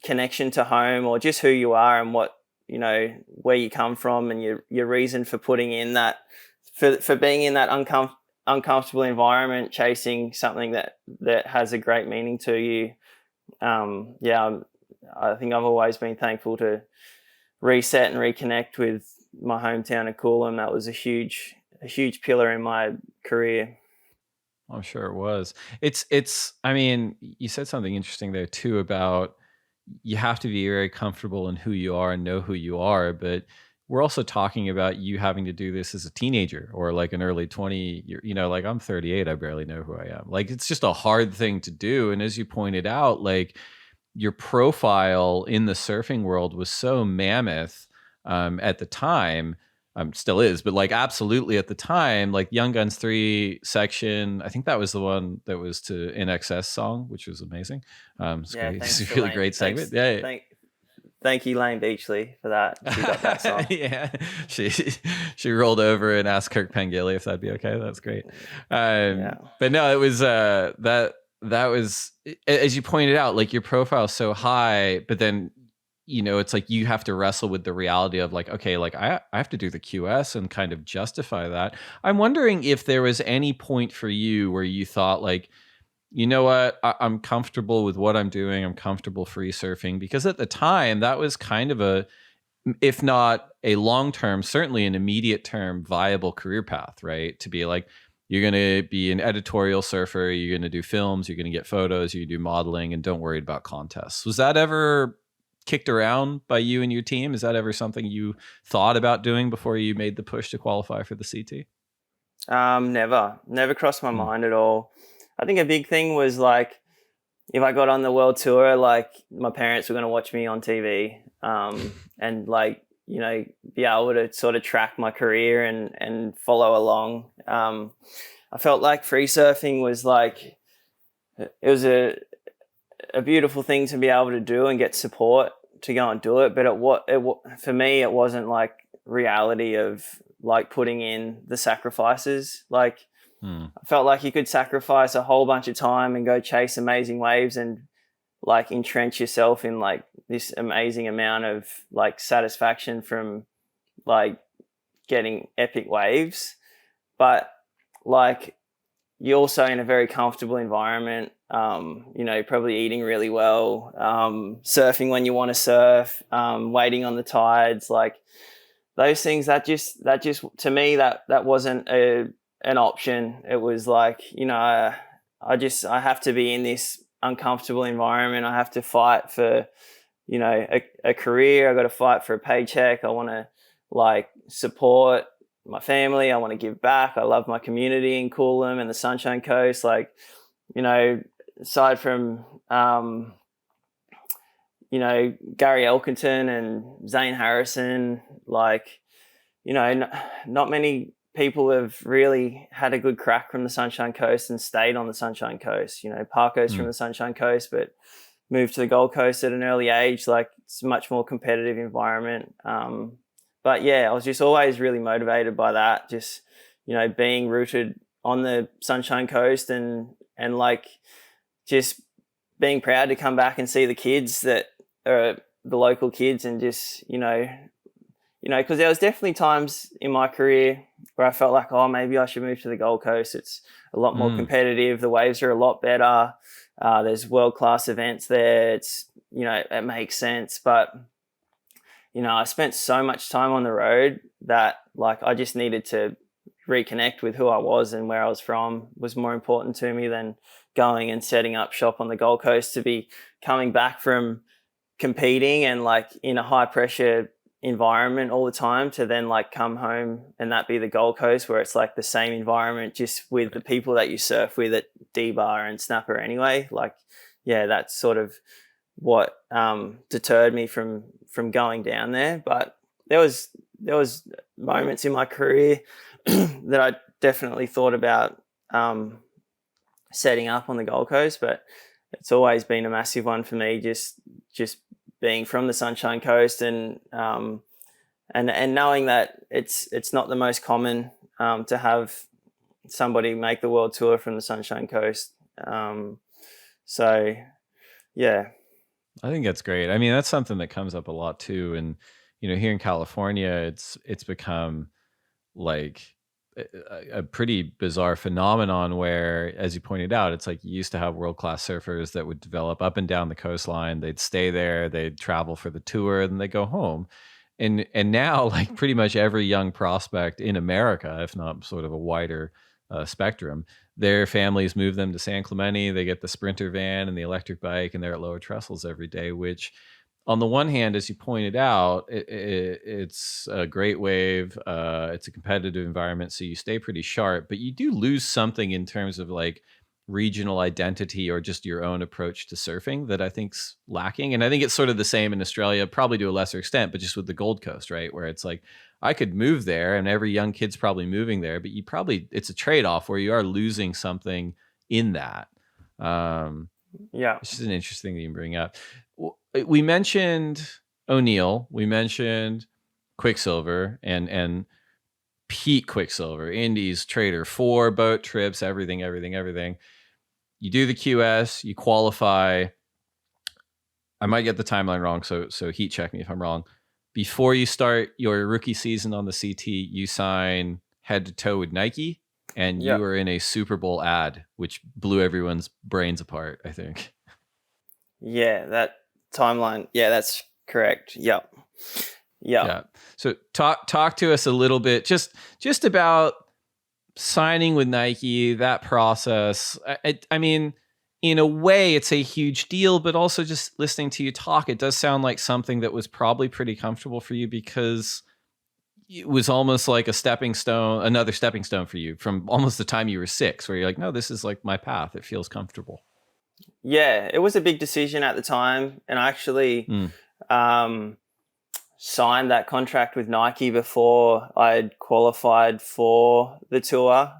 connection to home or just who you are and what you know, where you come from and your reason for putting in that, for being in that uncomfortable environment, chasing something that has a great meaning to you. I think I've always been thankful to reset and reconnect with my hometown of Coolum. That was a huge pillar in my career. I'm sure it was. It's I mean, you said something interesting there too about you have to be very comfortable in who you are and know who you are, but we're also talking about you having to do this as a teenager or like an early 20, you know, like I'm 38, I barely know who I am. Like it's just a hard thing to do. And as you pointed out, like your profile in the surfing world was so mammoth at the time. Still is, but like absolutely at the time, like Young Guns 3 section, I think that was the one that was to NXS song, which was amazing. It's a really great segment. Thank you, Lane Beachley, for that. She got that song. Yeah, she rolled over and asked Kirk Pengilly if that'd be okay. That's great. But no, it was that was, as you pointed out, like your profile is so high, but then, you know, it's like you have to wrestle with the reality of like, okay, like I have to do the QS and kind of justify that. I'm wondering if there was any point for you where you thought like, you know what, I'm comfortable with what I'm doing. I'm comfortable free surfing, because at the time that was kind of a, if not a long-term, certainly an immediate term viable career path, right? To be like, you're going to be an editorial surfer, you're going to do films, you're going to get photos, you do modeling, and don't worry about contests. Was that ever kicked around by you and your team? Is that ever something you thought about doing before you made the push to qualify for the CT? Never crossed my mind at all. I think a big thing was like, if I got on the world tour, like my parents were going to watch me on TV, and like, you know, be able to sort of track my career and follow along. I felt like free surfing was like, it was a beautiful thing to be able to do and get support to go and do it. But for me, it wasn't like reality of like putting in the sacrifices. Like I felt like you could sacrifice a whole bunch of time and go chase amazing waves and like entrench yourself in like this amazing amount of like satisfaction from like getting epic waves. But like you're also in a very comfortable environment, you know, probably eating really well, surfing when you want to surf, waiting on the tides, like those things that just to me, that wasn't an option. It was like, you know, I have to be in this uncomfortable environment. I have to fight for, you know, a career. I got to fight for a paycheck. I want to like support my family. I want to give back. I love my community in Coolum and the Sunshine Coast. Like, you know, aside from, you know, Gary Elkington and Zane Harrison, like, you know, not many people have really had a good crack from the Sunshine Coast and stayed on the Sunshine Coast. You know, Parko's from the Sunshine Coast, but moved to the Gold Coast at an early age. Like it's a much more competitive environment. But yeah, I was just always really motivated by that. Just, you know, being rooted on the Sunshine Coast and like just being proud to come back and see the kids that are the local kids and just, you know, because there was definitely times in my career where I felt like, oh, maybe I should move to the Gold Coast. It's a lot more competitive. The waves are a lot better. There's world-class events there. It's, you know, it makes sense. But, you know, I spent so much time on the road that like I just needed to reconnect with who I was and where I was from was more important to me than going and setting up shop on the Gold Coast. To be coming back from competing and like in a high pressure environment all the time to then like come home and that be the Gold Coast where it's like the same environment just with the people that you surf with at D-Bar and Snapper anyway. Like, yeah, that's sort of what deterred me from going down there. But there was moments in my career that I definitely thought about setting up on the Gold Coast, but it's always been a massive one for me, just being from the Sunshine Coast and knowing that it's not the most common to have somebody make the world tour from the Sunshine Coast. So yeah. I think that's great. I mean, that's something that comes up a lot too. And, here in California, it's become like a pretty bizarre phenomenon where, as you pointed out, it's like you used to have world-class surfers that would develop up and down the coastline. They'd stay there, they'd travel for the tour, and they go home. And now, like, pretty much every young prospect in America, if not sort of a wider spectrum, their families move them to San Clemente. They get the Sprinter van and the electric bike, and they're at Lower Trestles every day, which, on the one hand, as you pointed out, it's a great wave. It's a competitive environment, so you stay pretty sharp, but you do lose something in terms of like regional identity or just your own approach to surfing that I think's lacking. And I think it's sort of the same in Australia, probably to a lesser extent, but just with the Gold Coast, right? Where it's like, I could move there and every young kid's probably moving there, but it's a trade-off where you are losing something in that. Yeah. Which is an interesting thing you bring up. We mentioned O'Neill, we mentioned Quicksilver and Pete Quicksilver, Indies, Trader, 4 boat trips, everything. You do the QS, you qualify. I might get the timeline wrong, so heat check me if I'm wrong. Before you start your rookie season on the CT, you sign head to toe with Nike, and you were in a Super Bowl ad, which blew everyone's brains apart, I think. Yeah, that timeline. Yeah, that's correct. Yep. Yeah. So talk to us a little bit, just about signing with Nike, that process. I mean, in a way, it's a huge deal, but also just listening to you talk, it does sound like something that was probably pretty comfortable for you because it was almost like another stepping stone for you from almost the time you were 6, where you're like, no, this is like my path. It feels comfortable. Yeah, it was a big decision at the time, and I actually signed that contract with Nike before I'd qualified for the tour.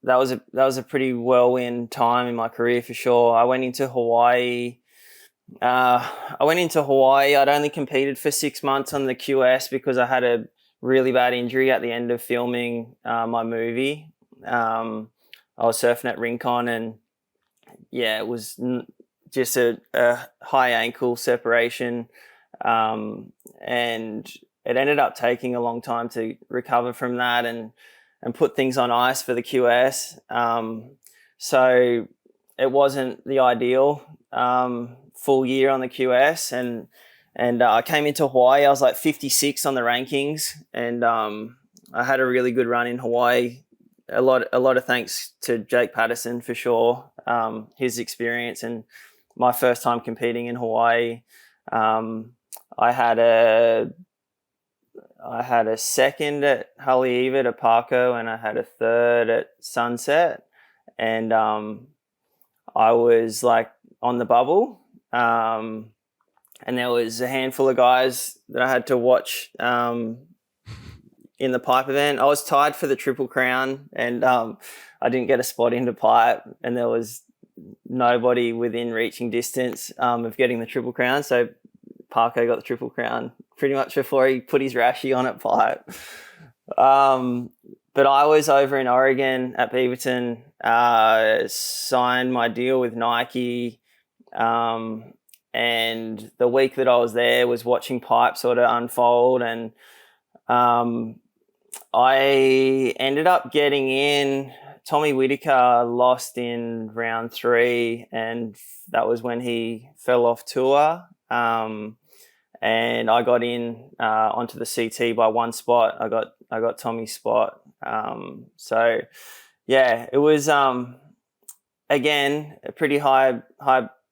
That was a pretty whirlwind time in my career for sure. I went into Hawaii. I'd only competed for 6 months on the QS because I had a really bad injury at the end of filming my movie. I was surfing at Rincon, and it was just a high ankle separation, and it ended up taking a long time to recover from that and put things on ice for the QS. So it wasn't the ideal full year on the QS, and I came into Hawaii. I was like 56 on the rankings, and I had a really good run in Hawaii. A lot of thanks to Jake Patterson for sure. His experience and my first time competing in Hawaii. I had a second at Haleiwa to Parko, and I had a third at Sunset, and I was like on the bubble, and there was a handful of guys that I had to watch in the pipe event. I was tied for the Triple Crown, and I didn't get a spot into pipe, and there was nobody within reaching distance of getting the Triple Crown. So Parko got the Triple Crown pretty much before he put his rashi on at pipe. But I was over in Oregon at Beaverton, signed my deal with Nike, and the week that I was there was watching pipe sort of unfold, and I ended up getting in. Tommy Whitaker lost in round 3, and that was when he fell off tour. And I got in onto the CT by 1 spot. I got Tommy's spot. So yeah, it was again a pretty high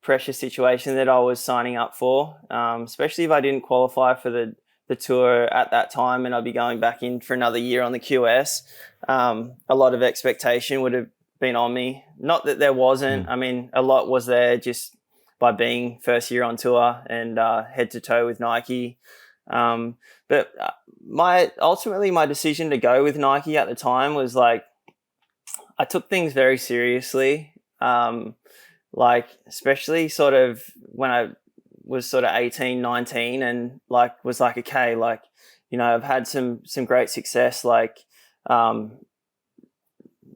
pressure situation that I was signing up for, especially if I didn't qualify for the tour at that time, and I'd be going back in for another year on the QS. A lot of expectation would have been on me. Not that there wasn't. I mean, a lot was there just by being first year on tour and head to toe with Nike. But ultimately my decision to go with Nike at the time was like, I took things very seriously. Like, especially sort of when I was sort of 18, 19, and like was like, okay, like, you know, I've had some great success, like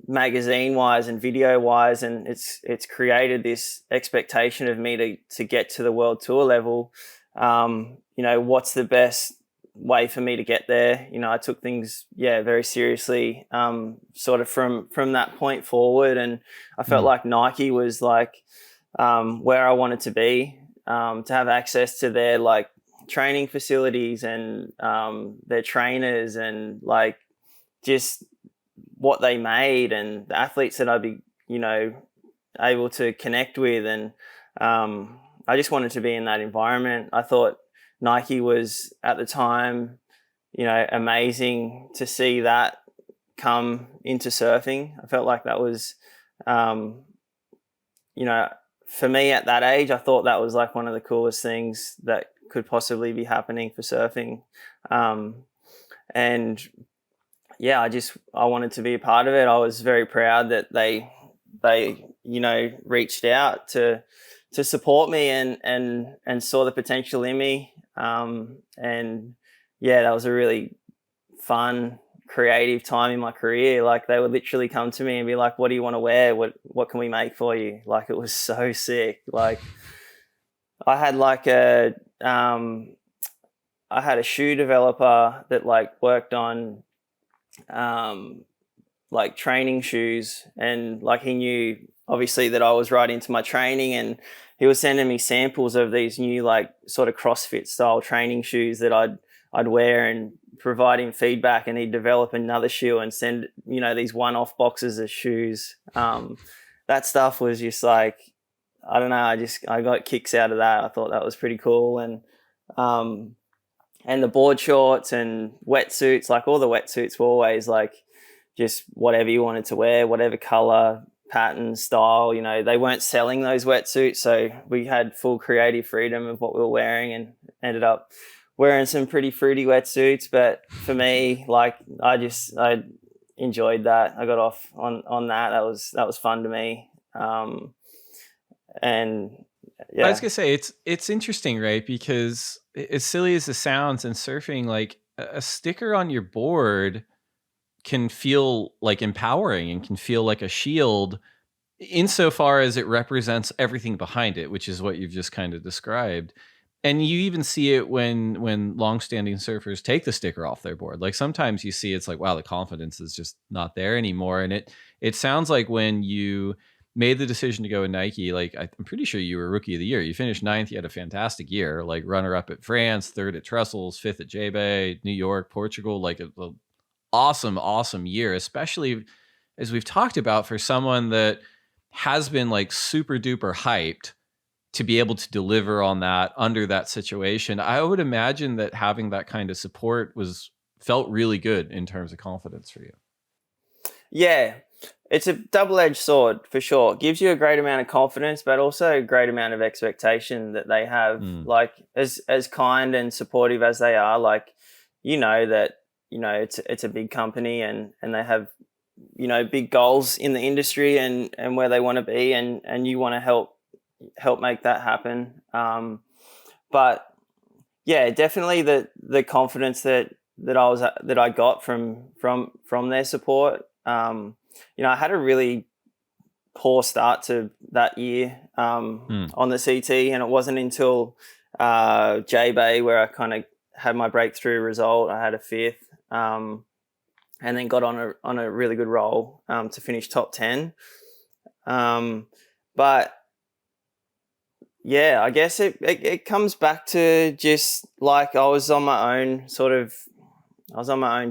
magazine wise and video wise, and it's created this expectation of me to get to the world tour level. what's the best way for me to get there. I took things very seriously, sort of from that point forward, and I felt like Nike was like where I wanted to be, to have access to their like training facilities and their trainers and like just what they made and the athletes that I'd be able to connect with, and I just wanted to be in that environment. I thought Nike was at the time amazing to see that come into surfing. I felt like that was for me at that age, I thought that was like one of the coolest things that could possibly be happening for surfing. And yeah, I wanted to be a part of it. I was very proud that they reached out to support me and saw the potential in me. And yeah, that was a really fun, creative time in my career. Like they would literally come to me and be like, what do you want to wear? What can we make for you? Like it was so sick. Like I had like I had a shoe developer that like worked on like training shoes, and like he knew obviously that I was right into my training, and he was sending me samples of these new like sort of CrossFit style training shoes that I'd wear, and provide him feedback, and he'd develop another shoe and send these one-off boxes of shoes. That stuff was just like, I don't know, I got kicks out of that. I thought that was pretty cool. And the board shorts and wetsuits, like all the wetsuits were always like just whatever you wanted to wear, whatever color, pattern, style. They weren't selling those wetsuits, so we had full creative freedom of what we were wearing, and ended up wearing some pretty fruity wetsuits. But for me, like I enjoyed that. I got off on that. That was fun to me. And yeah. I was gonna say it's interesting, right? Because as silly as it sounds, in surfing, like a sticker on your board can feel like empowering and can feel like a shield, insofar as it represents everything behind it, which is what you've just kind of described. And you even see it when longstanding surfers take the sticker off their board. Like sometimes you see it's like, wow, the confidence is just not there anymore. And it sounds like when you made the decision to go with Nike, like I'm pretty sure you were rookie of the year. You finished 9th. You had a fantastic year, like runner up at France, 3rd at Trestles, 5th at J-Bay, New York, Portugal, like a awesome year, especially as we've talked about, for someone that has been like super duper hyped to be able to deliver on that under that situation. I would imagine that having that kind of support felt really good in terms of confidence for you. Yeah, it's a double-edged sword for sure. It gives you a great amount of confidence, but also a great amount of expectation that they have. Like as kind and supportive as they are, like that it's a big company, and they have big goals in the industry and where they want to be, and you want to help make that happen. But yeah, definitely the confidence that I got from their support. I had a really poor start to that year on the CT, and it wasn't until J-Bay where I kind of had my breakthrough result. I had a 5th, and then got on a really good roll to finish top 10. But yeah, I guess it comes back to just like I was on my own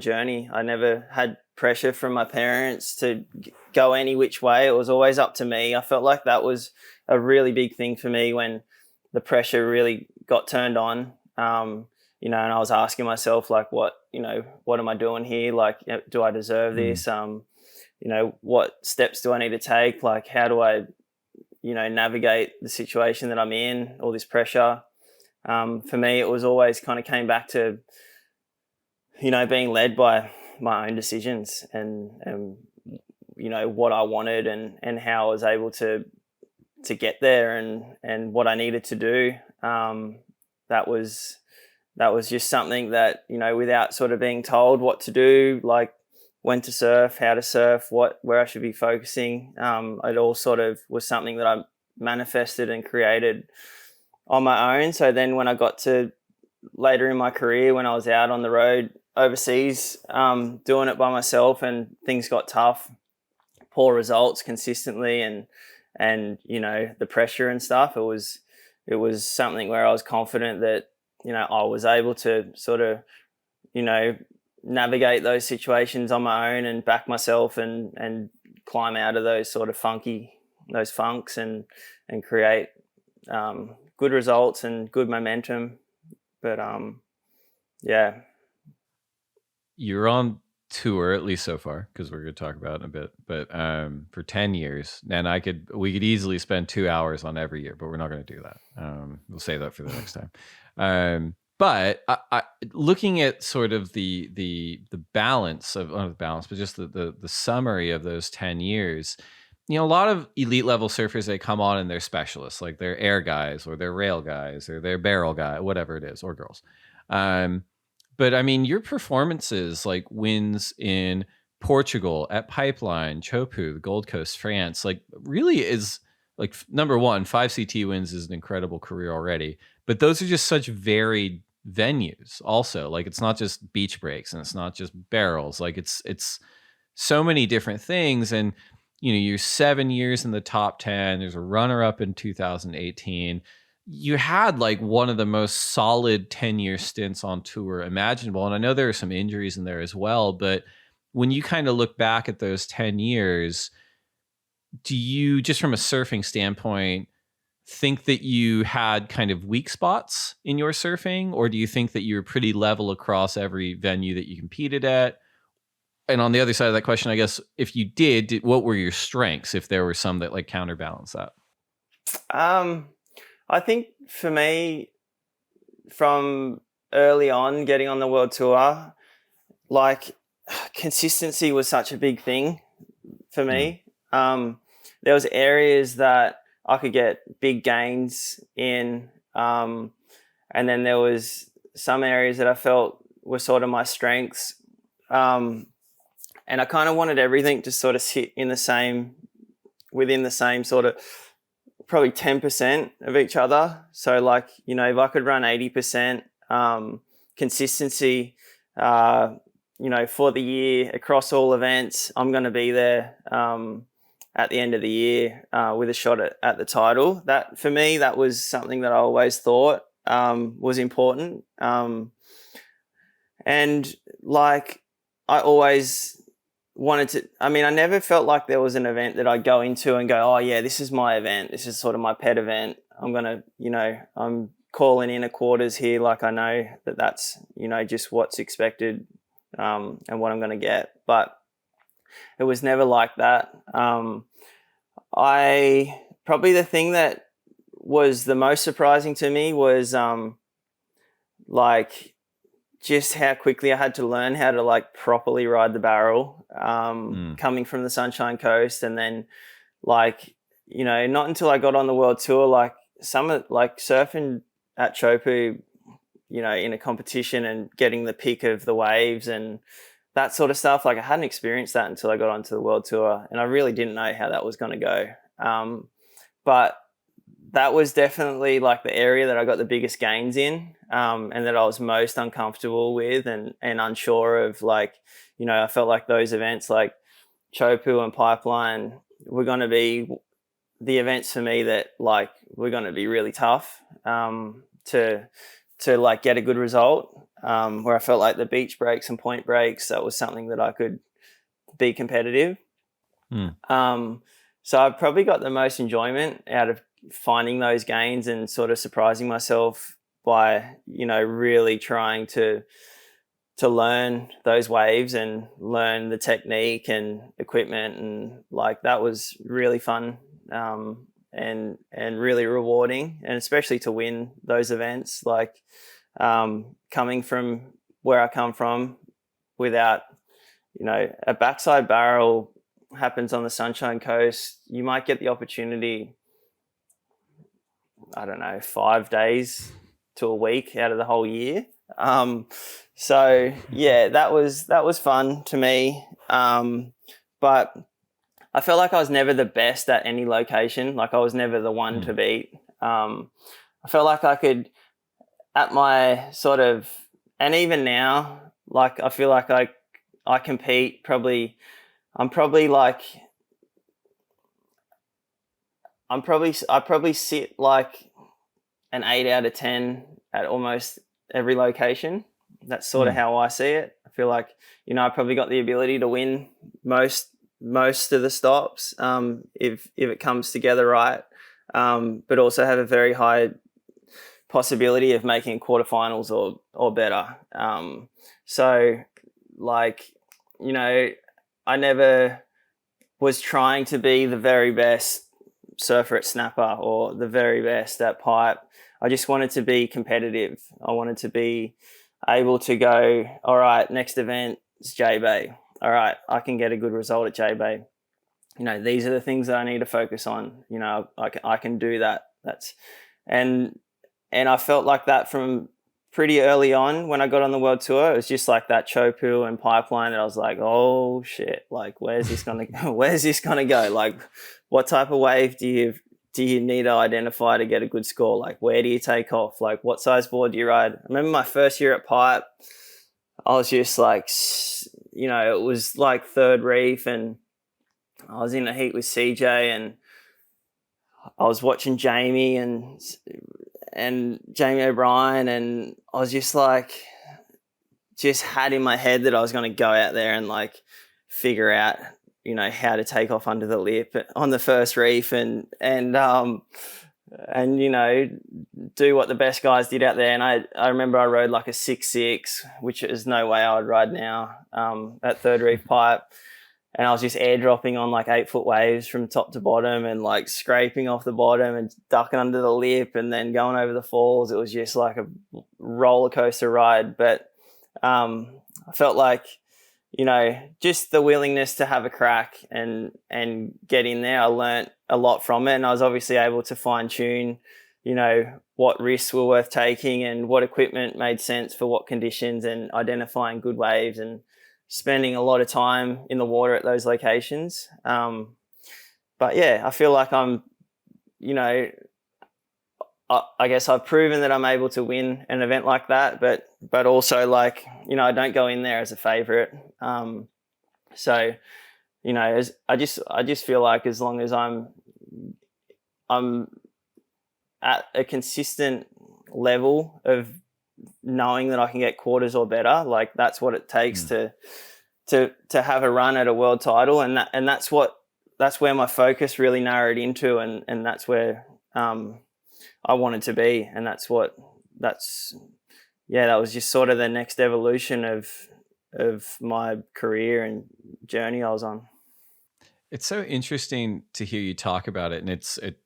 journey. I never had pressure from my parents to go any which way. It was always up to me. I felt like that was a really big thing for me when the pressure really got turned on. And I was asking myself, like, what am I doing here? Like, do I deserve this? What steps do I need to take? Like, how do I navigate the situation that I'm in, all this pressure? For me, it was always kind of came back to, being led by my own decisions and what I wanted and how I was able to get there and what I needed to do. That was just something that, without sort of being told what to do, like when to surf, how to surf, where I should be focusing. It all sort of was something that I manifested and created on my own. So then when I got to later in my career, when I was out on the road overseas, doing it by myself, and things got tough, poor results consistently, and you know, the pressure and stuff, it was something where I was confident that, you know, I was able to sort of, you know, navigate those situations on my own and back myself and climb out of those sort of funks and create good results and good momentum. But yeah. You're on tour, at least so far, because we're going to talk about it in a bit, but for 10 years, and we could easily spend 2 hours on every year, but we're not going to do that. We'll save that for the next time. But I looking at sort of the balance of, not the balance, but just the summary of those 10 years, you know, a lot of elite level surfers, they come on and they're specialists, like they're air guys or they're rail guys or they're barrel guy, whatever it is, or girls. But I mean, your performances, like wins in Portugal, at Pipeline, Chopu, the Gold Coast, France, like really is like number one. 5 CT wins is an incredible career already, but those are just such varied venues. Also, like it's not just beach breaks and it's not just barrels. Like it's so many different things. And you know, you're 7 years in the top 10. There's a runner up in 2018. You had like one of the most solid 10-year stints on tour imaginable. And I know there are some injuries in there as well, but when you kind of look back at those 10 years, do you, just from a surfing standpoint, think that you had kind of weak spots in your surfing? Or do you think that you were pretty level across every venue that you competed at? And on the other side of that question, I guess, if you did, what were your strengths, if there were some that like counterbalance that? I think for me, from early on getting on the world tour, like consistency was such a big thing for me. There was areas that I could get big gains in, and then there was some areas that I felt were sort of my strengths. And I kind of wanted everything to sort of sit within the same sort of probably 10% of each other. So like, you know, if I could run 80% consistency, you know, for the year across all events, I'm going to be there at the end of the year with a shot at the title. That for me, that was something that I always thought was important. And like, I always wanted to, I mean, I never felt like there was an event that I'd go into and go, oh yeah, this is my event. This is sort of my pet event. I'm going to, you know, I'm calling in a quarters here. Like I know that that's, you know, just what's expected and what I'm going to get. But it was never like that. Probably the thing that was the most surprising to me was like just how quickly I had to learn how to like properly ride the barrel coming from the Sunshine Coast. And then like, you know, not until I got on the world tour, like surfing at Chopu, you know, in a competition and getting the pick of the waves and that sort of stuff. Like I hadn't experienced that until I got onto the world tour, and I really didn't know how that was going to go. But that was definitely like the area that I got the biggest gains in, and that I was most uncomfortable with and unsure of. Like, you know, I felt like those events like Chopu and Pipeline were going to be the events for me that like were going to be really tough to like get a good result. Where I felt like the beach breaks and point breaks, that was something that I could be competitive. So I probably got the most enjoyment out of finding those gains and sort of surprising myself by, you know, really trying to learn those waves and learn the technique and equipment. And like, that was really fun and really rewarding, and especially to win those events. Like, coming from where I come from without, you know, a backside barrel happens on the Sunshine Coast, you might get the opportunity, I don't know, 5 days to a week out of the whole year. So yeah, that was fun to me. But I felt like I was never the best at any location. Like I was never the one to beat. I felt like I could, at my sort of, and even now, like I feel like I compete probably. I probably sit like an 8 out of 10 at almost every location. That's sort of how I see it. I feel like, I probably got the ability to win most of the stops if it comes together right, but also have a very high possibility of making quarterfinals or better. So like, I never was trying to be the very best surfer at snapper or the very best at pipe. I just wanted to be competitive. I wanted to be able to go, all right, next event is J-Bay. All right, I can get a good result at J-Bay. These are the things that I need to focus on. I can do that. And I felt like that from pretty early on when I got on the world tour. It was just like that chopu and pipeline that I was like, oh shit, like where's this gonna go? Like what type of wave do you need to identify to get a good score? Like where do you take off? Like what size board do you ride? I remember my first year at pipe, I was just like, it was like third reef and I was in a heat with CJ and I was watching Jamie and Jamie O'Brien, and I was just had in my head that I was going to go out there and like figure out, how to take off under the lip on the first reef and do what the best guys did out there. And I remember I rode like a 6.6, which is no way I would ride now at third reef pipe. And I was just airdropping on like 8-foot waves from top to bottom and like scraping off the bottom and ducking under the lip and then going over the falls. It was just like a roller coaster ride. But I felt like, just the willingness to have a crack and get in there. I learnt a lot from it. And I was obviously able to fine tune, what risks were worth taking and what equipment made sense for what conditions and identifying good waves and spending a lot of time in the water at those locations. But yeah, I feel like I'm, I guess I've proven that I'm able to win an event like that, but also like, I don't go in there as a favorite. So, I just feel like as long as I'm at a consistent level of knowing that I can get quarters or better, like that's what it takes to have a run at a world title, and that's where my focus really narrowed into, and that's where I wanted to be, and that was just sort of the next evolution of my career and journey I was on. It's so interesting to hear you talk about it, and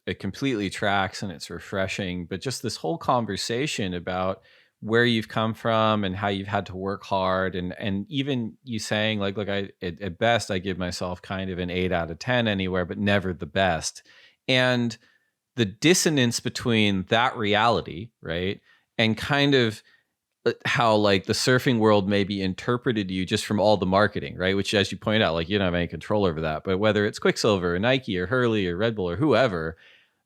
it completely tracks and it's refreshing. But just this whole conversation about where you've come from and how you've had to work hard, and even you saying like, look, at best I give myself kind of an 8 out of 10 anywhere, but never the best. And the dissonance between that reality, right, and kind of how like the surfing world maybe interpreted you just from all the marketing, right? Which, as you point out, like you don't have any control over that. But whether it's Quicksilver or Nike or Hurley or Red Bull or whoever,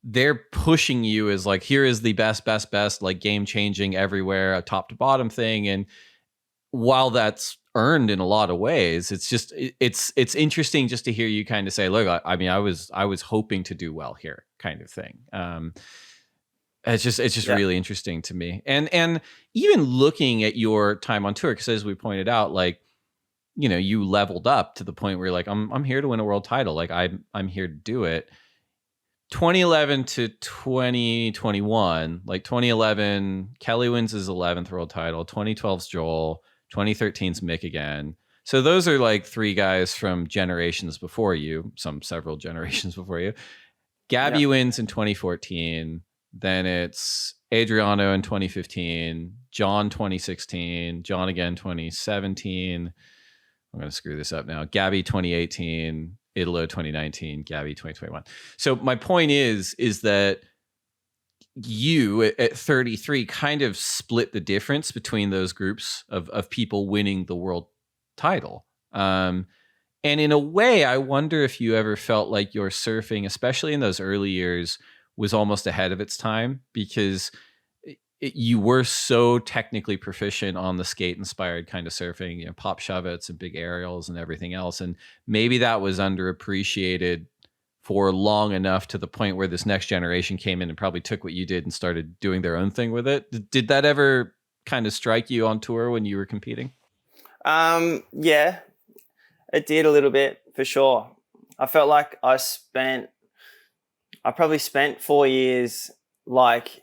they're pushing you as like, here is the best, like game changing everywhere, a top to bottom thing. And while that's earned in a lot of ways, it's just, it's interesting just to hear you kind of say, look, I mean, I was hoping to do well here kind of thing. It's just really interesting to me. And even looking at your time on tour, because as we pointed out, like, you leveled up to the point where you're like, I'm here to win a world title. Like I'm here to do it. 2011 to 2021, like 2011, Kelly wins his 11th world title, 2012's Joel, 2013's Mick again. So those are like three guys from generations before you, several generations before you. Gabby wins in 2014. Then it's Adriano in 2015, John 2016, John again 2017. I'm going to screw this up now. Gabby 2018, Italo 2019, Gabby 2021. So my point is that you at 33 kind of split the difference between those groups of people winning the world title. And in a way, I wonder if you ever felt like your surfing, especially in those early years, was almost ahead of its time, because you were so technically proficient on the skate inspired kind of surfing, you know, pop shove-its and big aerials and everything else. And maybe that was underappreciated for long enough to the point where this next generation came in and probably took what you did and started doing their own thing with it. Did that ever kind of strike you on tour when you were competing? Yeah, it did a little bit for sure. I felt like I probably spent 4 years like,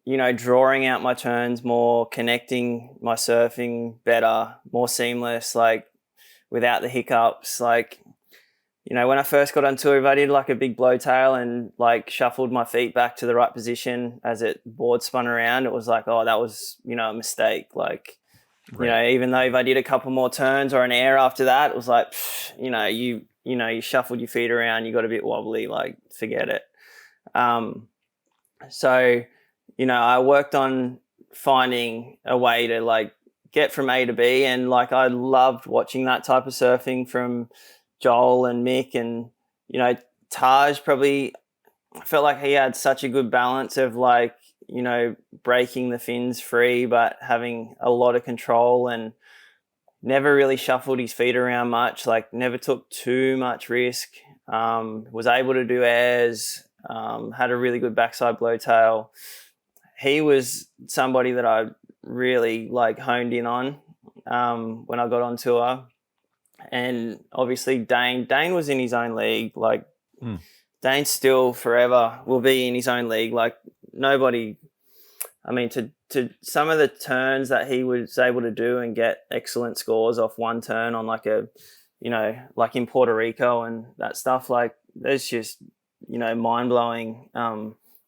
you know, drawing out my turns more, connecting my surfing better, more seamless, like without the hiccups. Like, you know, when I first got on tour, if I did like a big blowtail and like shuffled my feet back to the right position as it board spun around, it was like, oh, that was, you know, a mistake. Like, you know, even though if I did a couple more turns or an air after that, it was like, you know, you shuffled your feet around, you got a bit wobbly, like forget it. So, you know, I worked on finding a way to like get from A to B, and like I loved watching that type of surfing from Joel and Mick, and, you know, Taj probably, I felt like he had such a good balance of like, you know, breaking the fins free, but having a lot of control, and never really shuffled his feet around much, like never took too much risk, was able to do airs, had a really good backside blowtail. He was somebody that I really like honed in on when I got on tour. And obviously Dane was in his own league. Like Dane still forever will be in his own league. Like nobody, I mean, to some of the turns that he was able to do and get excellent scores off one turn on like a, you know, like in Puerto Rico and that stuff, like there's just, you know, mind blowing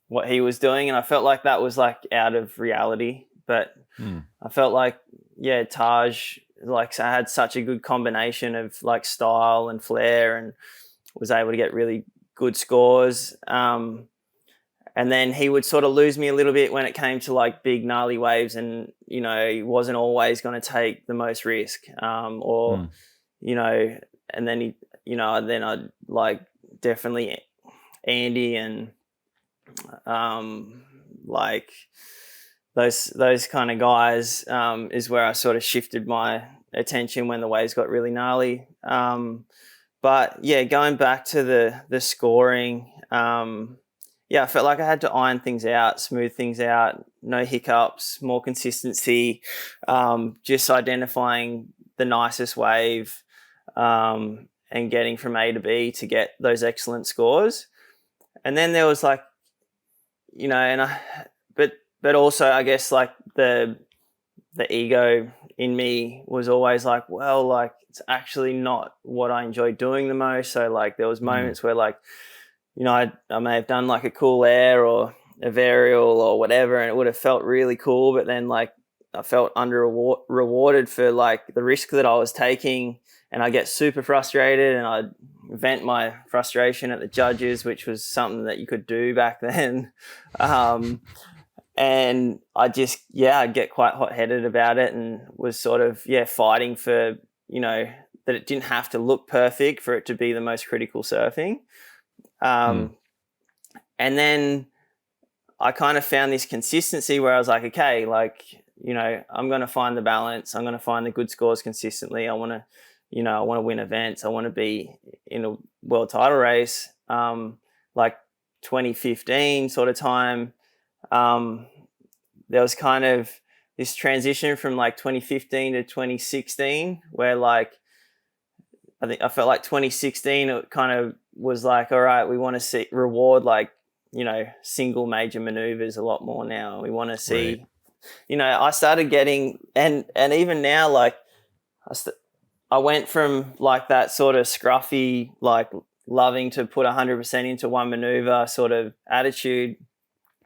what he was doing. And I felt like that was like out of reality, but I felt like, yeah, Taj, like I had such a good combination of like style and flair, and was able to get really good scores. And then he would sort of lose me a little bit when it came to like big gnarly waves, and, you know, he wasn't always going to take the most risk, or, you know, and then he, you know, then I'd like definitely Andy and like those kind of guys is where I sort of shifted my attention when the waves got really gnarly. But yeah, going back to the scoring, yeah, I felt like I had to iron things out, smooth things out, no hiccups, more consistency, just identifying the nicest wave, and getting from A to B to get those excellent scores. And then there was like, you know, but also I guess like the ego in me was always like, well, like it's actually not what I enjoy doing the most. So like there was moments where like, you know, I may have done like a cool air or a varial or whatever, and it would have felt really cool, but then like I felt rewarded for like the risk that I was taking, and I get super frustrated and I vent my frustration at the judges, which was something that you could do back then. And I just, I'd get quite hot-headed about it, and was sort of, fighting for, you know, that it didn't have to look perfect for it to be the most critical surfing. And then I kind of found this consistency where I was like, okay, like, you know, I'm going to find the balance. I'm going to find the good scores consistently. I want to, you know, I want to win events. I want to be in a world title race. Like 2015 sort of time, there was kind of this transition from like 2015 to 2016 where like, I felt like 2016, it kind of was like, all right, we want to reward like, you know, single major maneuvers a lot more now. We want to see, you know, I started getting, and even now, like I went from like that sort of scruffy, like loving to put 100% into one maneuver sort of attitude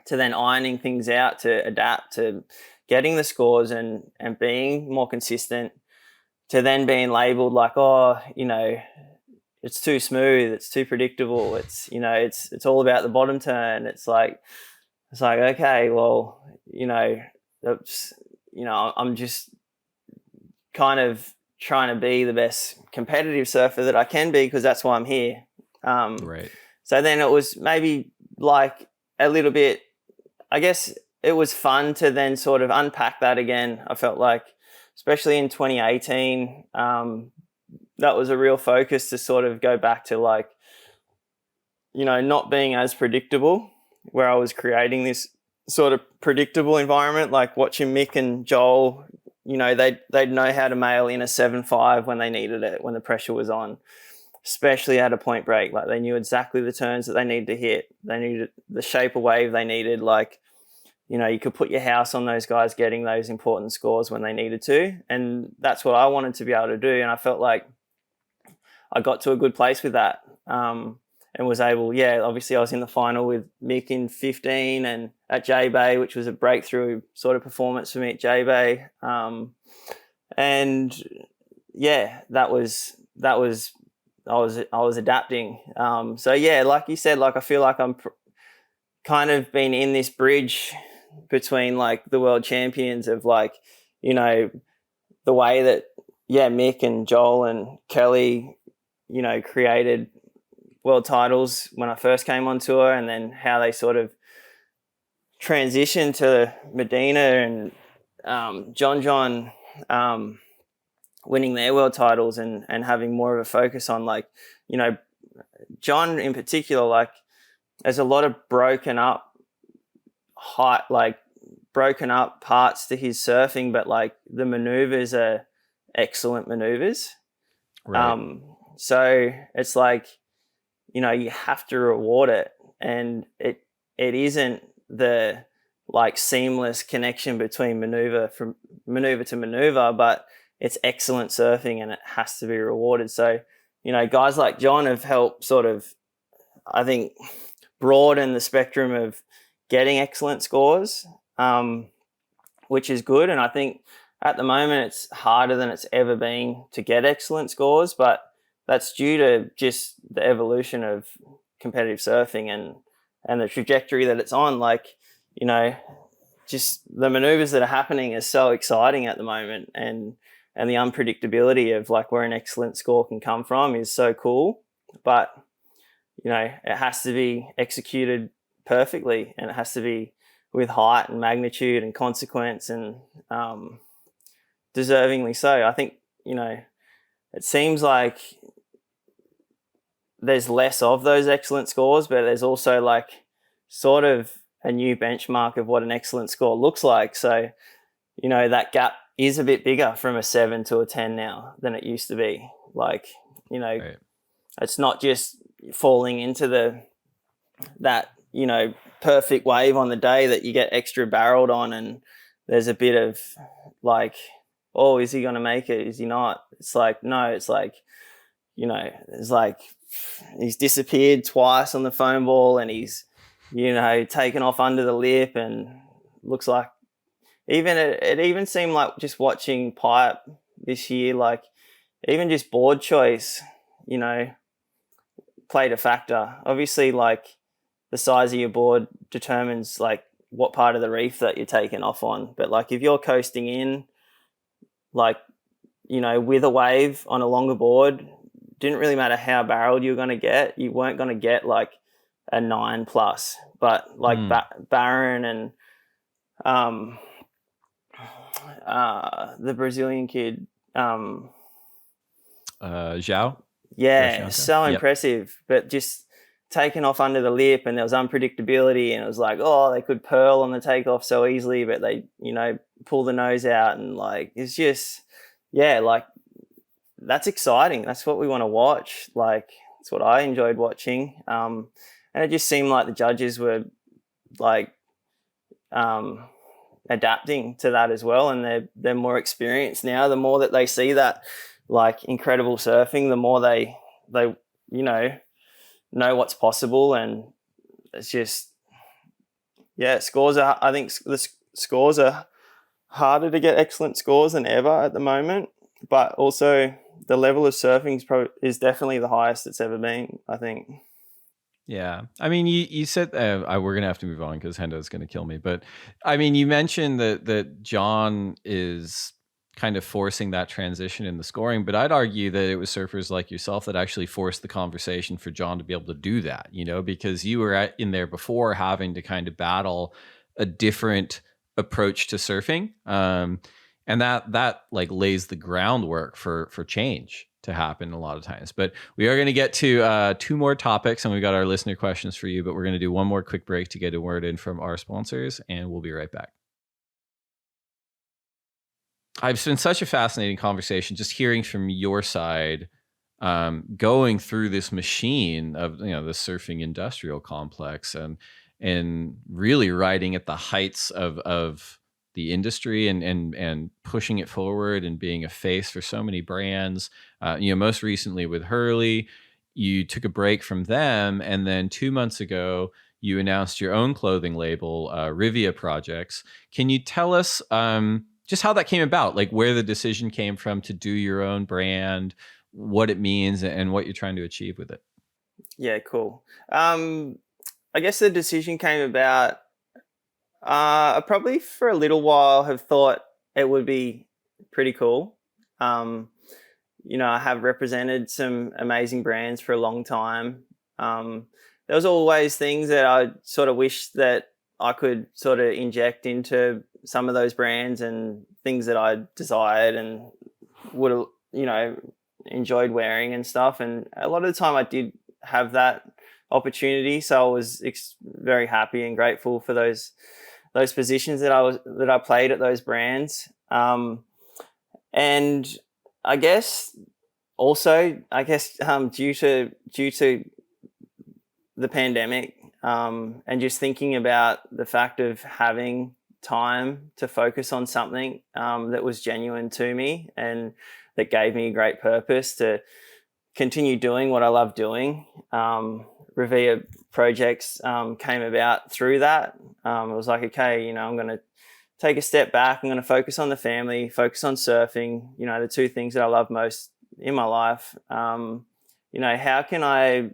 to then ironing things out to adapt to getting the scores and being more consistent, to then being labeled like, oh, you know, it's too smooth, it's too predictable, it's, you know, it's all about the bottom turn. It's like, okay, well, you know, that's, you know, I'm just kind of trying to be the best competitive surfer that I can be, because that's why I'm here. So then it was maybe like a little bit, I guess it was fun to then sort of unpack that again. I felt like, especially in 2018, that was a real focus to sort of go back to like, not being as predictable, where I was creating this sort of predictable environment, like watching Mick and Joel, they'd know how to mail in a 7.5 when they needed it, when the pressure was on, especially at a point break. Like they knew exactly the turns that they needed to hit. They needed the shape of wave they needed. Like, you could put your house on those guys getting those important scores when they needed to. And that's what I wanted to be able to do. And I felt like I got to a good place with that. And was able, obviously I was in the final with Mick in 15 and at J-Bay, which was a breakthrough sort of performance for me at J-Bay. I was adapting. Like you said, like I feel like I'm kind of been in this bridge between like the world champions of like, the way that, Mick and Joel and Kelly, created world titles when I first came on tour, and then how they sort of transitioned to Medina and John winning their world titles and having more of a focus on like, John in particular, like there's a lot of broken up parts to his surfing, but like the maneuvers are excellent maneuvers. Right. So it's like, you have to reward it, and it isn't the like seamless connection between maneuver to maneuver, but it's excellent surfing and it has to be rewarded. So, guys like John have helped sort of, I think, broaden the spectrum of getting excellent scores, which is good. And I think at the moment it's harder than it's ever been to get excellent scores, but that's due to just the evolution of competitive surfing and the trajectory that it's on. Like, just the maneuvers that are happening is so exciting at the moment, and the unpredictability of like where an excellent score can come from is so cool. But, it has to be executed perfectly, and it has to be with height and magnitude and consequence, and deservingly so. I think, it seems like there's less of those excellent scores, but there's also like sort of a new benchmark of what an excellent score looks like. So, that gap is a bit bigger from a 7 to a 10 now than it used to be. Like, Right. It's not just falling into that perfect wave on the day that you get extra barreled on, and there's a bit of like, oh, is he going to make it? Is he not? It's like, no, it's like, it's like he's disappeared twice on the foam ball, and he's, taken off under the lip, and looks like it even seemed like just watching Pipe this year, like even just board choice, played a factor. Obviously, like the size of your board determines like what part of the reef that you're taking off on. But like if you're coasting in, like, with a wave on a longer board, didn't really matter how barreled you were going to get. You weren't going to get like a 9+, but like Barron and the Brazilian kid, Zhao. Yeah, so impressive, but just taken off under the lip, and there was unpredictability, and it was like, oh, they could pearl on the takeoff so easily, but they, pull the nose out, and like, it's just, like, that's exciting. That's what we want to watch. Like, that's what I enjoyed watching. And it just seemed like the judges were like adapting to that as well, and they're more experienced now. The more that they see that like incredible surfing, the more they know what's possible. And it's just, scores are, I think the scores are harder to get excellent scores than ever at the moment, but also the level of surfing is definitely the highest it's ever been, I think. Yeah. I mean, you said, we're going to have to move on because Hendo's going to kill me. But I mean, you mentioned that John is kind of forcing that transition in the scoring. But I'd argue that it was surfers like yourself that actually forced the conversation for John to be able to do that, because you were in there before having to kind of battle a different approach to surfing. And that like lays the groundwork for change to happen a lot of times. But we are going to get to 2 more topics, and we've got our listener questions for you, but we're going to do one more quick break to get a word in from our sponsors, and we'll be right back. It's been such a fascinating conversation, just hearing from your side, going through this machine of the surfing industrial complex, and really riding at the heights of the industry and pushing it forward and being a face for so many brands. Most recently with Hurley, you took a break from them, and then 2 months ago you announced your own clothing label, Rivvia Projects. Can you tell us just how that came about, like where the decision came from to do your own brand, what it means, and what you're trying to achieve with it? Yeah, cool. I guess the decision came about, I probably for a little while have thought it would be pretty cool. I have represented some amazing brands for a long time. There was always things that I sort of wished that I could sort of inject into some of those brands, and things that I desired and would have, enjoyed wearing and stuff. And a lot of the time I did have that opportunity. So I was very happy and grateful for those positions that I played at those brands. And I guess also, due to the pandemic, and just thinking about the fact of having time to focus on something that was genuine to me and that gave me a great purpose to continue doing what I love doing. Rivvia Projects came about through that. It was like, okay, I'm going to take a step back. I'm going to focus on the family, focus on surfing, the 2 things that I love most in my life. How can I,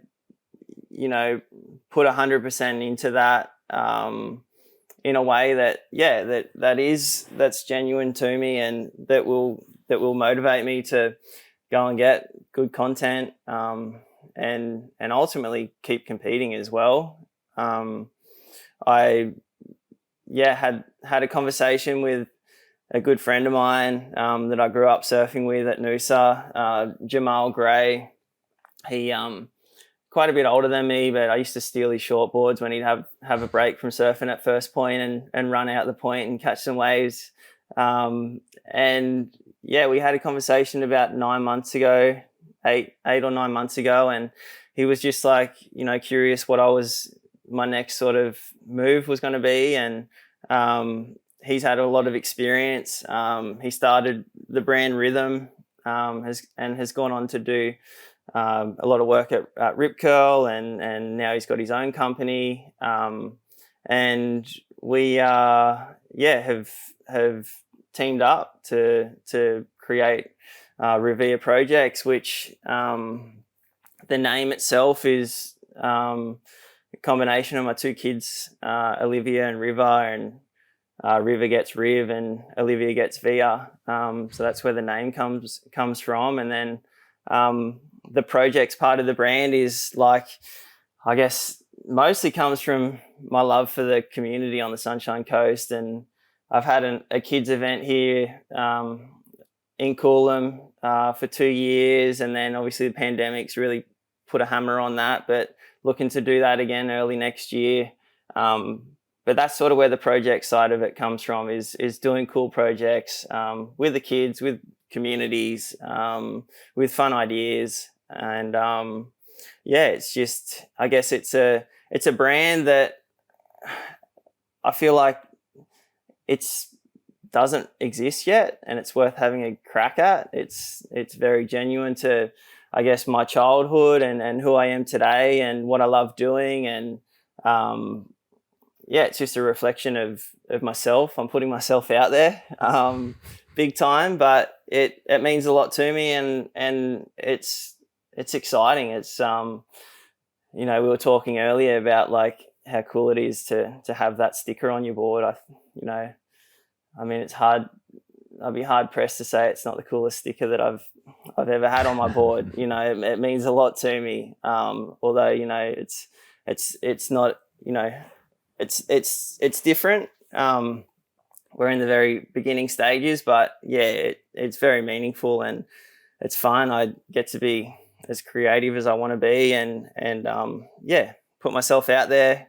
put 100% into that in a way that's genuine to me, and that will motivate me to go and get good content, and ultimately keep competing as well. I had a conversation with a good friend of mine that I grew up surfing with at Noosa, Jamal Gray. He quite a bit older than me, but I used to steal his shortboards when he'd have a break from surfing at First Point and run out the point and catch some waves. We had a conversation about 9 months ago, eight or 9 months ago, and he was just like, curious what my next sort of move was going to be. And he's had a lot of experience. He started the brand Rhythm, has gone on to do a lot of work at Rip Curl, and now he's got his own company. And we have teamed up to create Rivvia Projects, which the name itself is a combination of my 2 kids, Olivia and Riva, and Riva gets Riv and Olivia gets Via. So that's where the name comes from. And then the projects part of the brand is like, I guess, mostly comes from my love for the community on the Sunshine Coast. And I've had a kids event here in Coolum for 2 years, and then obviously the pandemic's really put a hammer on that, but looking to do that again early next year. But that's sort of where the project side of it comes from, is doing cool projects with the kids, with communities, with fun ideas. And it's just, I guess it's a brand that I feel like doesn't exist yet, and it's worth having a crack at. It's very genuine to, I guess, my childhood and who I am today and what I love doing. And it's just a reflection of myself. I'm putting myself out there big time, but it means a lot to me, and it's exciting. It's we were talking earlier about like how cool it is to have that sticker on your board. It's hard I'd be hard pressed to say it's not the coolest sticker that I've ever had on my board. You know, it means a lot to me. Although, you know, it's not, you know, it's different. We're in the very beginning stages, but yeah, it's very meaningful and it's fun. I get to be as creative as I want to be and yeah, put myself out there,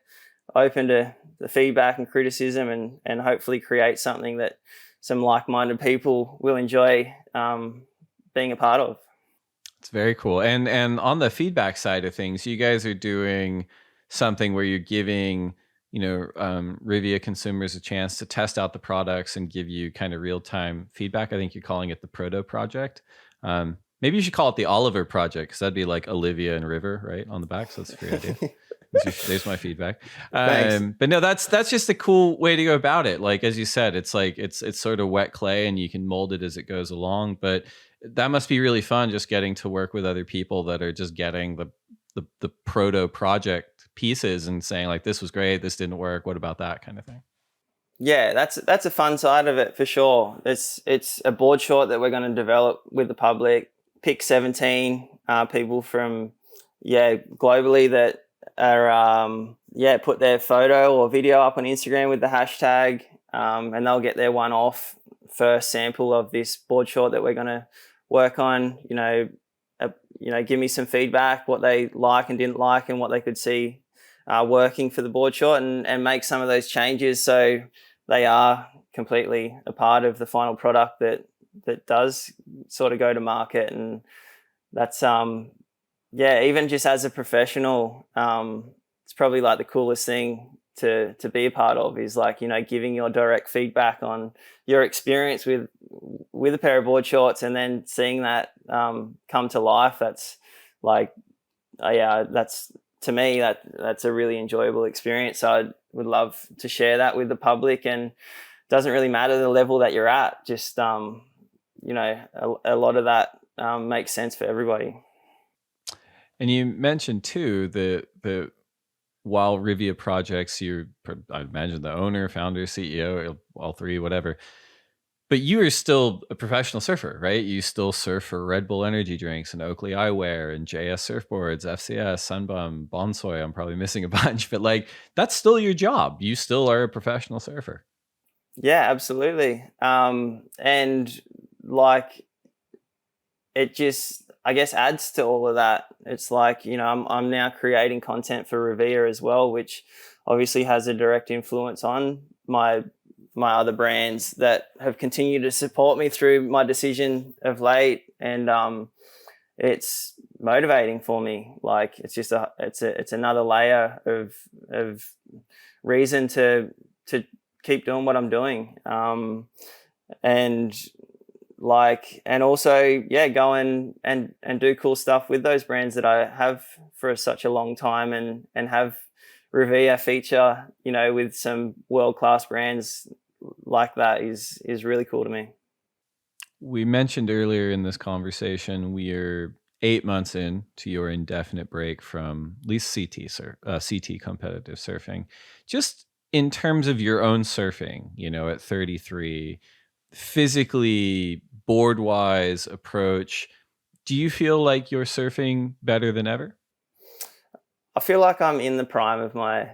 open to the feedback and criticism and hopefully create something that some like-minded people will enjoy being a part of. It's very cool. And on the feedback side of things, you guys are doing something where you're giving, you know, Rivvia consumers a chance to test out the products and give you kind of real-time feedback. I think you're calling it the Prodan Project. Maybe you should call it the Oliver Project, because that'd be like Olivia and River, right, on the back. So that's a great idea. There's my feedback. But no, that's just a cool way to go about it. Like, as you said, it's like it's sort of wet clay and you can mold it as it goes along. But that must be really fun, just getting to work with other people that are just getting the proto project pieces and saying like, this was great, this didn't work, what about that kind of thing. Yeah, that's a fun side of it for sure. It's a board short that we're going to develop with the public. Pick 17 people from globally that are put their photo or video up on Instagram with the hashtag, and they'll get their one-off first sample of this board short that we're going to work on. Give me some feedback, what they like and didn't like, and what they could see working for the board short, and make some of those changes so they are completely a part of the final product that does sort of go to market. And that's even just as a professional, it's probably like the coolest thing to be a part of is like, you know, giving your direct feedback on your experience with a pair of board shorts and then seeing that come to life. That's like, that's, to me, that's a really enjoyable experience. So I would love to share that with the public, and it doesn't really matter the level that you're at. Just, a lot of that makes sense for everybody. And you mentioned too, the while Rivvia Projects, you're, I imagine, the owner, founder, CEO, all three, whatever. But you are still a professional surfer, right? You still surf for Red Bull energy drinks and Oakley eyewear and JS surfboards, FCS, Sunbum, Bonsoy. I'm probably missing a bunch, but like, that's still your job. You still are a professional surfer. Yeah, absolutely. And like, it just, I guess, adds to all of that. It's like, you know, I'm now creating content for Rivvia as well, which obviously has a direct influence on my other brands that have continued to support me through my decision of late. And it's motivating for me. Like, it's just it's another layer of reason to keep doing what I'm doing. And also, go and do cool stuff with those brands that I have for such a long time, and have Rivvia feature, you know, with some world-class brands like that is really cool to me. We mentioned earlier in this conversation, we are 8 months in to your indefinite break from at least CT competitive surfing. Just in terms of your own surfing, you know, at 33, physically, board-wise approach, do you feel like you're surfing better than ever? I feel like I'm in the prime of my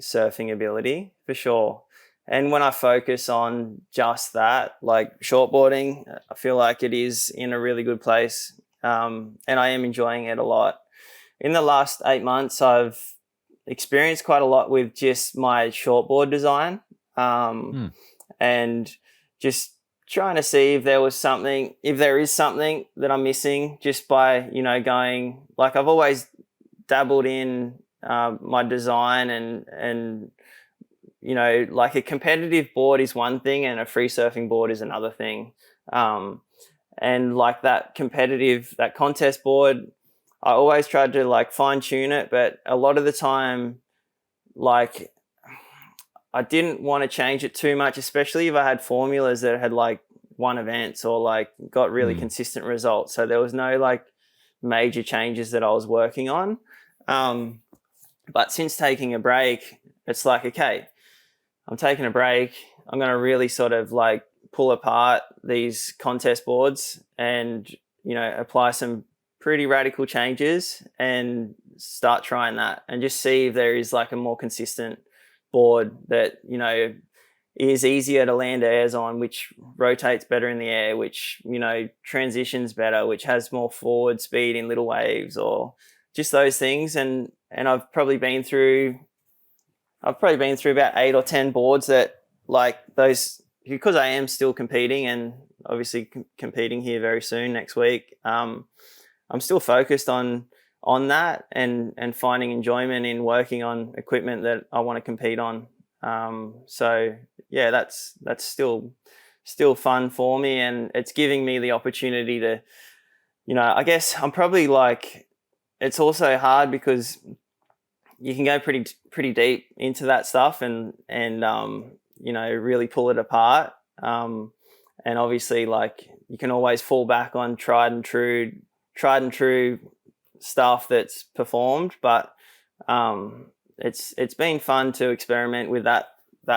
surfing ability for sure. And when I focus on just that, like shortboarding, I feel like it is in a really good place, and I am enjoying it a lot. In the last 8 months, I've experienced quite a lot with just my shortboard design, and just trying to see if there is something that I'm missing, just by, you know, going, like, I've always dabbled in my design and you know, like, a competitive board is one thing and a free surfing board is another thing. And like that contest board, I always tried to like fine tune it, but a lot of the time, like, I didn't want to change it too much, especially if I had formulas that had like won events or like got really consistent results. So there was no like major changes that I was working on. But since taking a break, it's like, okay, I'm taking a break. I'm going to really sort of like pull apart these contest boards and, you know, apply some pretty radical changes and start trying that and just see if there is like a more consistent board that, you know, is easier to land airs on, which rotates better in the air, which, you know, transitions better, which has more forward speed in little waves, or just those things. And I've probably been through about 8 or 10 boards that, like, those, because I am still competing and obviously competing here very soon next week. I'm still focused on that and finding enjoyment in working on equipment that I want to compete on. So yeah, that's still fun for me, and it's giving me the opportunity to, you know, I guess I'm probably like, it's also hard because you can go pretty deep into that stuff and you know, really pull it apart. And obviously, like, you can always fall back on tried and true stuff that's performed, but it's been fun to experiment with that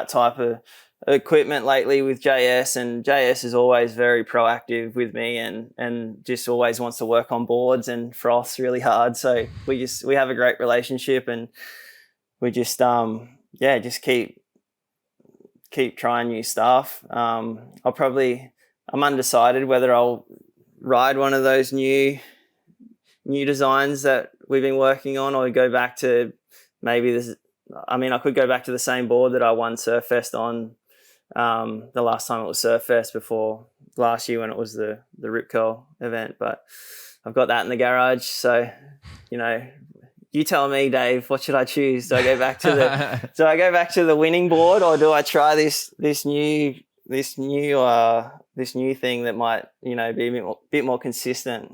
type of equipment lately with JS, and JS is always very proactive with me and just always wants to work on boards and froths really hard. So we have a great relationship, and we just just keep trying new stuff. I'm undecided whether I'll ride one of those new designs that we've been working on, or go back to maybe this. I mean, I could go back to the same board that I won Surffest on the last time it was Surffest, before last year when it was the Rip Curl event. But I've got that in the garage. So, you know, you tell me, Dave, what should I choose? Do I go back to the winning board, or do I try this new thing that might, you know, be a bit more consistent?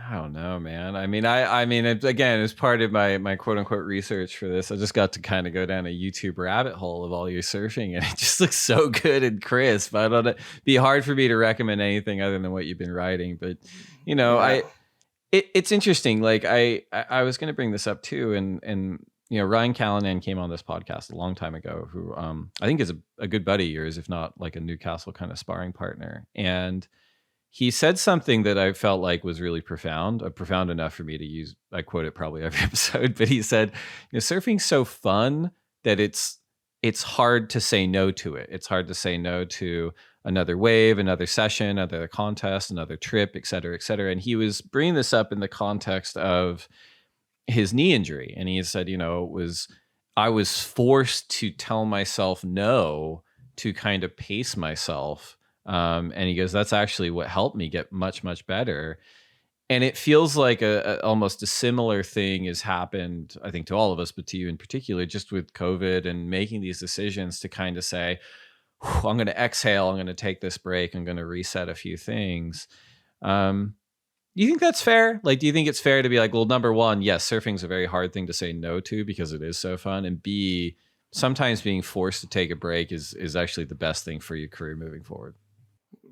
I don't know, man. I mean, again, as part of my quote unquote research for this, I just got to kind of go down a YouTube rabbit hole of all your surfing, and it just looks so good and crisp. I don't know. It'd be hard for me to recommend anything other than what you've been writing, but you know, Yeah. It's interesting. Like I was going to bring this up too, and you know, Ryan Callanan came on this podcast a long time ago, who I think is a good buddy of yours, if not like a Newcastle kind of sparring partner, and he said something that I felt like was really profound enough for me to use. I quote it probably every episode, but he said, you know, surfing's so fun that it's hard to say no to it. It's hard to say no to another wave, another session, another contest, another trip, et cetera, et cetera. And he was bringing this up in the context of his knee injury. And he said, you know, I was forced to tell myself no to kind of pace myself. And he goes, that's actually what helped me get much, much better. And it feels like almost a similar thing has happened, I think, to all of us, but to you in particular, just with COVID and making these decisions to kind of say, I'm going to exhale, I'm going to take this break, I'm going to reset a few things. Do you think that's fair? Like, do you think it's fair to be like, well, number one, yes, surfing's a very hard thing to say no to because it is so fun. And B, sometimes being forced to take a break is actually the best thing for your career moving forward.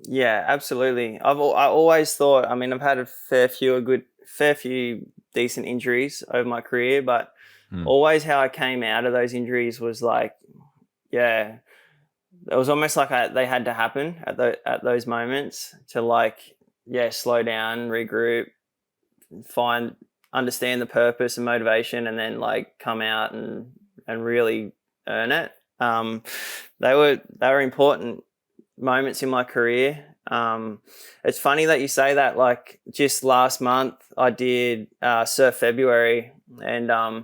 Yeah, absolutely. I always thought, I mean, I've had a fair few decent injuries over my career, but always how I came out of those injuries was like, yeah, it was almost like they had to happen at those moments to, like, yeah, slow down, regroup, understand the purpose and motivation, and then like come out and really earn it. They were important moments in my career. It's funny that you say that. Like, just last month I did Surf February, and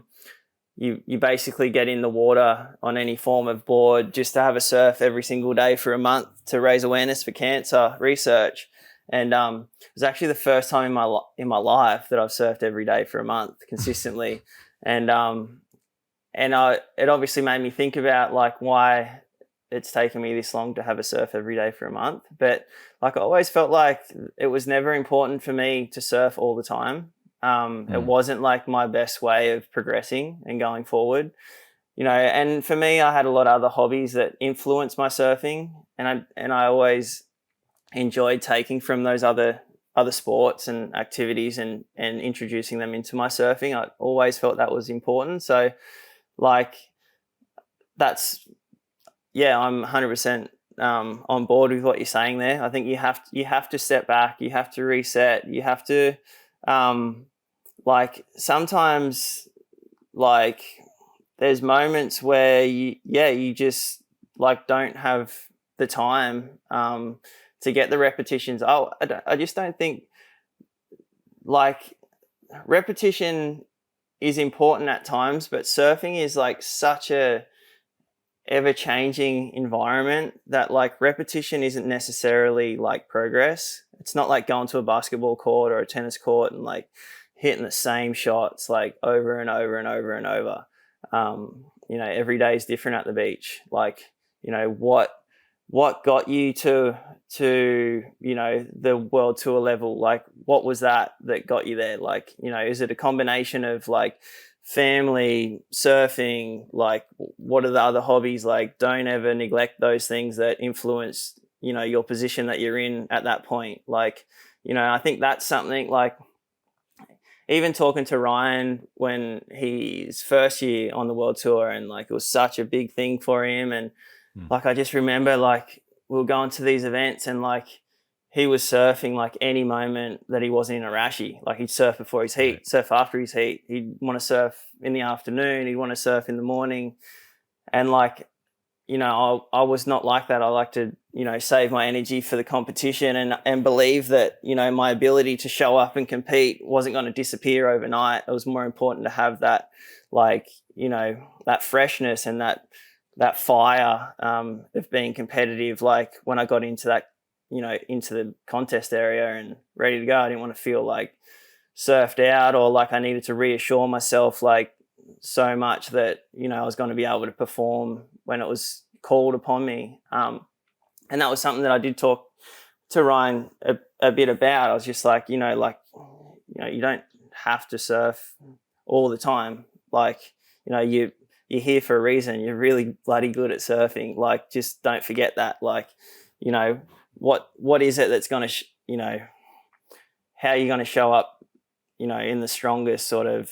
you basically get in the water on any form of board just to have a surf every single day for a month to raise awareness for cancer research. And it was actually the first time in my life that I've surfed every day for a month consistently. And it obviously made me think about like why it's taken me this long to have a surf every day for a month. But like, I always felt like it was never important for me to surf all the time. It wasn't like my best way of progressing and going forward, you know. And for me, I had a lot of other hobbies that influenced my surfing, and I always enjoyed taking from those other sports and activities and introducing them into my surfing. I always felt that was important. So like, I'm 100% on board with what you're saying there. I think you have to step back, you have to reset, you have to like sometimes like there's moments where you just like don't have the time to get the repetitions. I just don't think like repetition is important at times, but surfing is like such a ever-changing environment that like repetition isn't necessarily like progress. It's not like going to a basketball court or a tennis court and like hitting the same shots like over and over and over and over. You know, every day is different at the beach. Like, you know, what got you to you know the world tour level? Like, what was that got you there? Like, you know, is it a combination of like family, surfing, like what are the other hobbies? Like, don't ever neglect those things that influence, you know, your position that you're in at that point. Like, you know, I think that's something like even talking to Ryan when his first year on the world tour and like it was such a big thing for him. And like, I just remember like we were going to these events and like he was surfing like any moment that he wasn't in a rashi. Like he'd surf before his heat, surf after his heat. He'd want to surf in the afternoon. He'd want to surf in the morning. And like, you know, I was not like that. I like to, you know, save my energy for the competition and believe that, you know, my ability to show up and compete wasn't going to disappear overnight. It was more important to have that, like, you know, that freshness and that fire of being competitive. Like when I got into that, you know, into the contest area and ready to go, I didn't want to feel like surfed out or like I needed to reassure myself like so much that, you know, I was going to be able to perform when it was called upon me. And that was something that I did talk to Ryan a bit about. I was just like, you know, you don't have to surf all the time. Like, you know, you're here for a reason. You're really bloody good at surfing. Like, just don't forget that. Like, you know, what is it that's going to, you know, how are you going to show up, you know, in the strongest sort of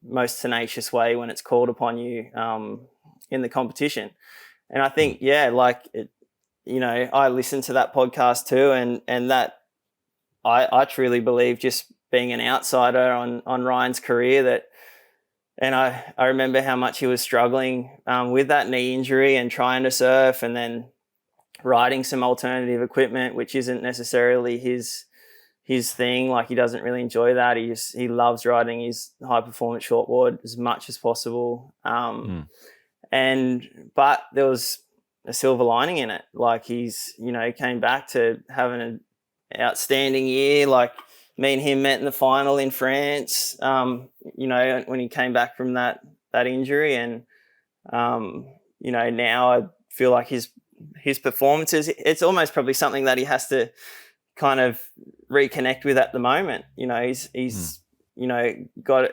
most tenacious way when it's called upon you in the competition. And I think, yeah, like, it, you know, I listened to that podcast too, and that I truly believe, just being an outsider on Ryan's career, that, and I remember how much he was struggling with that knee injury and trying to surf and then riding some alternative equipment, which isn't necessarily his thing. Like, he doesn't really enjoy that. He loves riding his high performance shortboard as much as possible. But there was a silver lining in it. Like, he's, you know, came back to having an outstanding year. Like, me and him met in the final in France, you know, when he came back from that injury. And, you know, now I feel like his performances, it's almost probably something that he has to kind of reconnect with at the moment. You know, he's you know,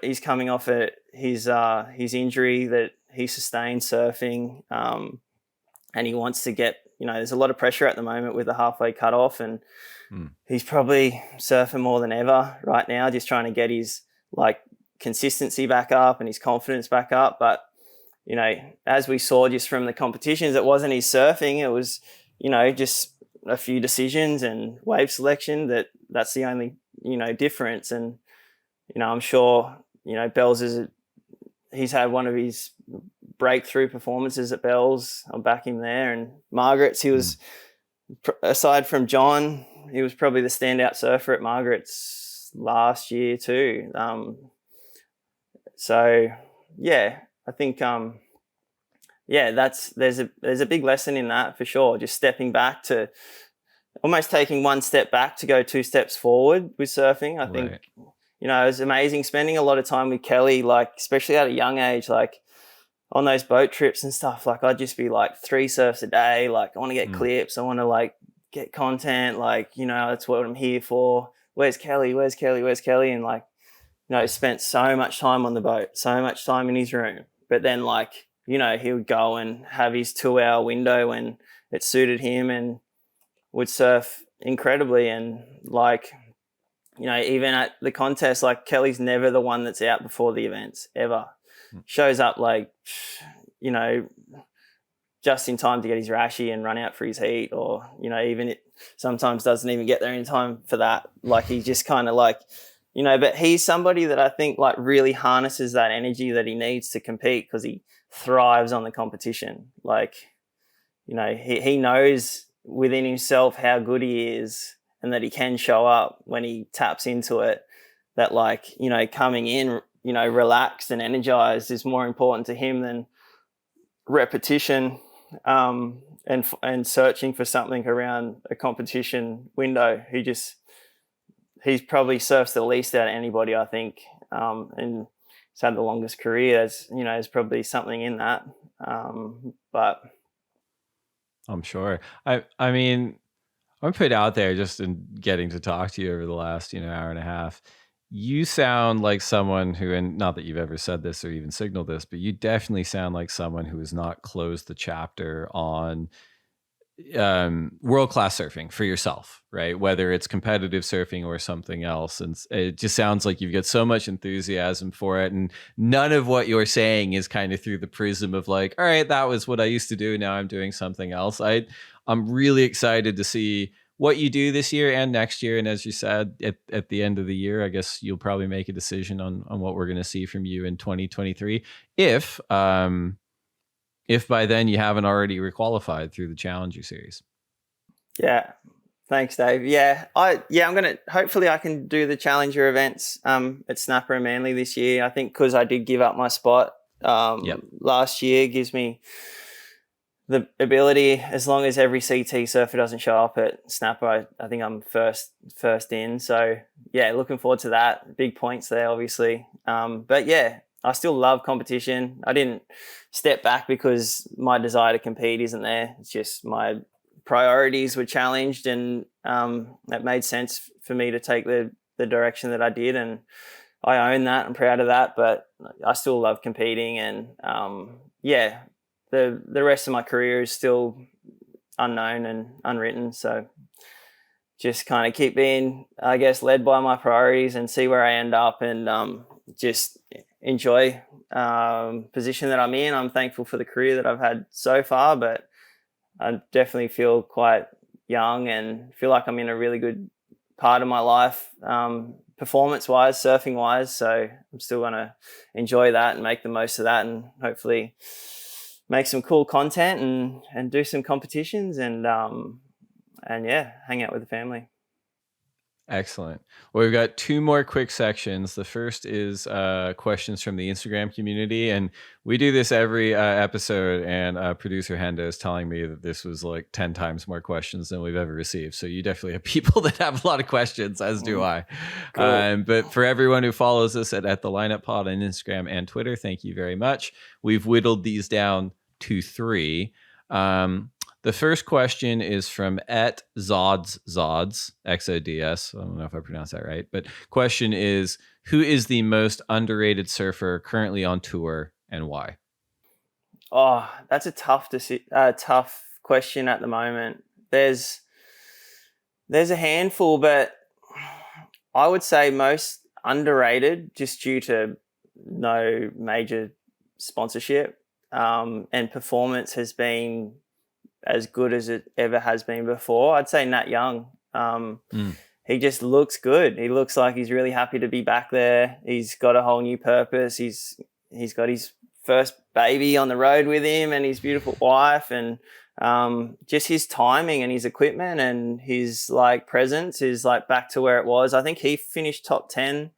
he's coming off his injury that he sustained surfing, and he wants to get, you know, there's a lot of pressure at the moment with the halfway cut off, and he's probably surfing more than ever right now, just trying to get his like consistency back up and his confidence back up. But, you know, as we saw just from the competitions, it wasn't his surfing, it was, you know, just a few decisions and wave selection that's the only, you know, difference. And, you know, I'm sure, you know, Bells he's had one of his breakthrough performances at Bells. I'll back him there. And Margaret's, he was, aside from John, he was probably the standout surfer at Margaret's last year too. So yeah, I think, there's a big lesson in that for sure. Just stepping back to almost taking one step back to go two steps forward with surfing. I think, you know, it was amazing spending a lot of time with Kelly, like, especially at a young age, like on those boat trips and stuff. Like, I'd just be like 3 surfs a day. Like, I want to get clips. I want to like get content. Like, you know, that's what I'm here for. Where's Kelly? Where's Kelly? Where's Kelly? And like, you know, spent so much time on the boat, so much time in his room. But then, like, you know, he would go and have his 2-hour window when it suited him and would surf incredibly. And like, you know, even at the contest, like, Kelly's never the one that's out before the events ever. Shows up like, you know, just in time to get his rashie and run out for his heat, or, you know, even it sometimes doesn't even get there in time for that. Like, he just kind of like, you know, but he's somebody that I think like really harnesses that energy that he needs to compete, because he thrives on the competition. Like, you know, he knows within himself how good he is and that he can show up when he taps into it, that like, you know, coming in, you know, relaxed and energized is more important to him than repetition and searching for something around a competition window. He's probably surfs the least out of anybody, I think, and he's had the longest career. As you know, there's probably something in that, but I'm sure. I mean, I'm put out there just in getting to talk to you over the last, you know, hour and a half. You sound like someone who, and not that you've ever said this or even signaled this, but you definitely sound like someone who has not closed the chapter on world-class surfing for yourself, right? Whether it's competitive surfing or something else. And it just sounds like you've got so much enthusiasm for it. And none of what you're saying is kind of through the prism of like, all right, that was what I used to do, now I'm doing something else. I'm really excited to see what you do this year and next year. And as you said, at the end of the year, I guess you'll probably make a decision on what we're going to see from you in 2023. If by then you haven't already requalified through the Challenger Series. yeah, thanks, Dave. Yeah, I'm gonna. Hopefully, I can do the Challenger events at Snapper and Manly this year. I think because I did give up my spot last year, gives me the ability, as long as every CT surfer doesn't show up at Snapper, I think I'm first in. So yeah, looking forward to that. Big points there, obviously. But yeah, I still love competition. I didn't step back because my desire to compete isn't there. It's just my priorities were challenged, and that made sense for me to take the direction that I did, and I own that. I'm proud of that, but I still love competing, and the rest of my career is still unknown and unwritten. So just kind of keep being, I guess, led by my priorities and see where I end up, and just enjoy position that I'm in. I'm thankful for the career that I've had so far, but I definitely feel quite young and feel like I'm in a really good part of my life, performance-wise, surfing-wise. So I'm still going to enjoy that and make the most of that, and hopefully make some cool content and do some competitions and hang out with the family. Excellent. Well, we've got two more quick sections. The first is questions from the Instagram community. And we do this every episode. And producer Hendo is telling me that this was like 10 times more questions than we've ever received. So you definitely have people that have a lot of questions, as do I. Cool. But for everyone who follows us at the Lineup Pod on Instagram and Twitter, thank you very much. We've whittled these down to 3. The first question is from @Zods, XODS. I don't know if I pronounced that right, but question is, who is the most underrated surfer currently on tour and why? Oh, that's a tough question at the moment. There's a handful, but I would say most underrated just due to no major sponsorship, and performance has been as good as it ever has been before. I'd say Nat Young. He just looks good. He looks like he's really happy to be back there. He's got a whole new purpose. He's got his first baby on the road with him and his beautiful wife, and just his timing and his equipment and his like presence is like back to where it was. I think he finished top 10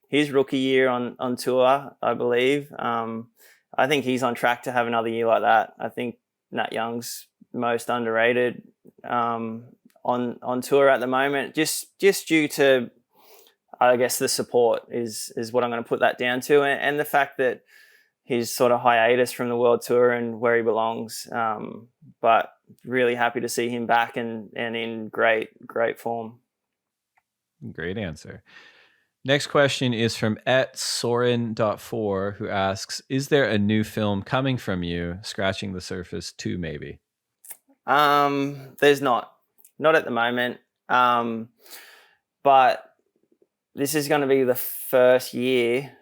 his rookie year on tour, I believe. I think he's on track to have another year like that. I think Nat Young's most underrated on tour at the moment, just due to, I guess, the support is what I'm going to put that down to, and the fact that his sort of hiatus from the World Tour and where he belongs. But really happy to see him back and in great form. Great answer. Next question is from @Soren.4, who asks, is there a new film coming from you, Scratching the Surface 2 maybe? There's not at the moment. But this is going to be the first year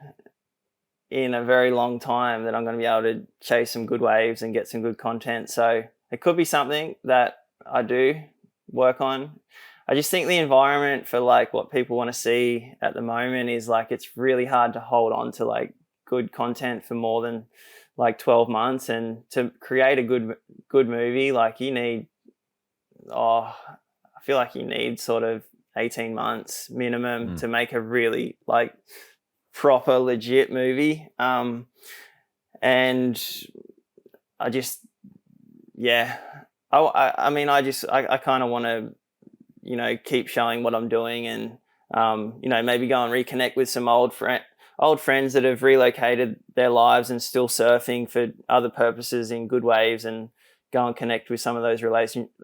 in a very long time that I'm going to be able to chase some good waves and get some good content. So it could be something that I do work on. I just think the environment for like what people want to see at the moment is like, it's really hard to hold on to like good content for more than like 12 months. And to create a good movie, like you need, I feel like you need sort of 18 months minimum to make a really like proper legit movie. And I just, I mean, I kind of want to, you know, keep showing what I'm doing and, you know, maybe go and reconnect with some old friends that have relocated their lives and still surfing for other purposes in good waves, and go and connect with some of those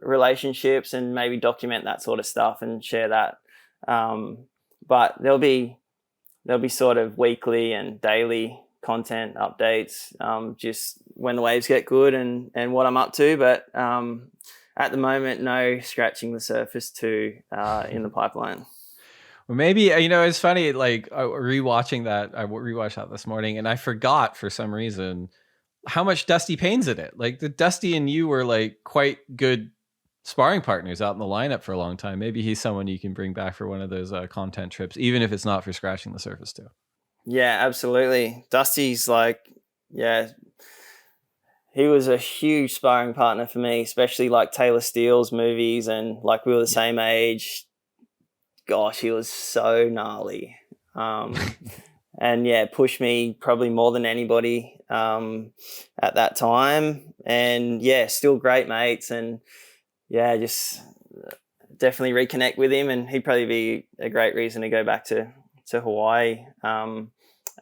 relationships and maybe document that sort of stuff and share that. But there'll be sort of weekly and daily content updates, just when the waves get good and what I'm up to. But at the moment, no scratching the surface in the pipeline. Well, maybe, you know, it's funny, like I rewatched that this morning, and I forgot for some reason how much Dusty Payne's in it. Like the Dusty and you were like quite good sparring partners out in the lineup for a long time. Maybe he's someone you can bring back for one of those content trips, even if it's not for scratching the surface too. Yeah, absolutely. Dusty's like, he was a huge sparring partner for me, especially like Taylor Steele's movies, and like we were the same age. Gosh, he was so gnarly. And pushed me probably more than anybody at that time. And still great mates, and just definitely reconnect with him, and he'd probably be a great reason to go back to Hawaii and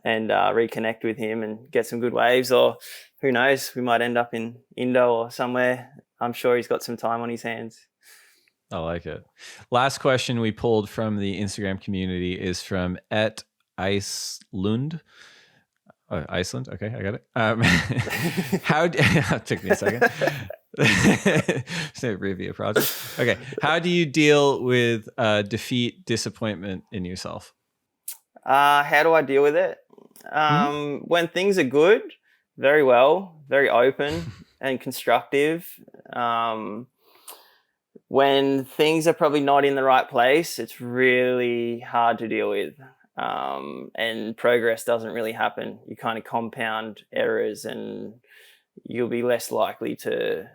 reconnect with him and get some good waves, or who knows, we might end up in Indo or somewhere. I'm sure he's got some time on his hands. I like it. Last question we pulled from the Instagram community is from Iceland. Oh, Iceland. Okay, I got it. It took me a second. Rivvia Projects. Okay. How do you deal with defeat, disappointment in yourself? How do I deal with it? When things are good, very well, very open and constructive. When things are probably not in the right place, it's really hard to deal with. And progress doesn't really happen. You kind of compound errors, and you'll be less likely to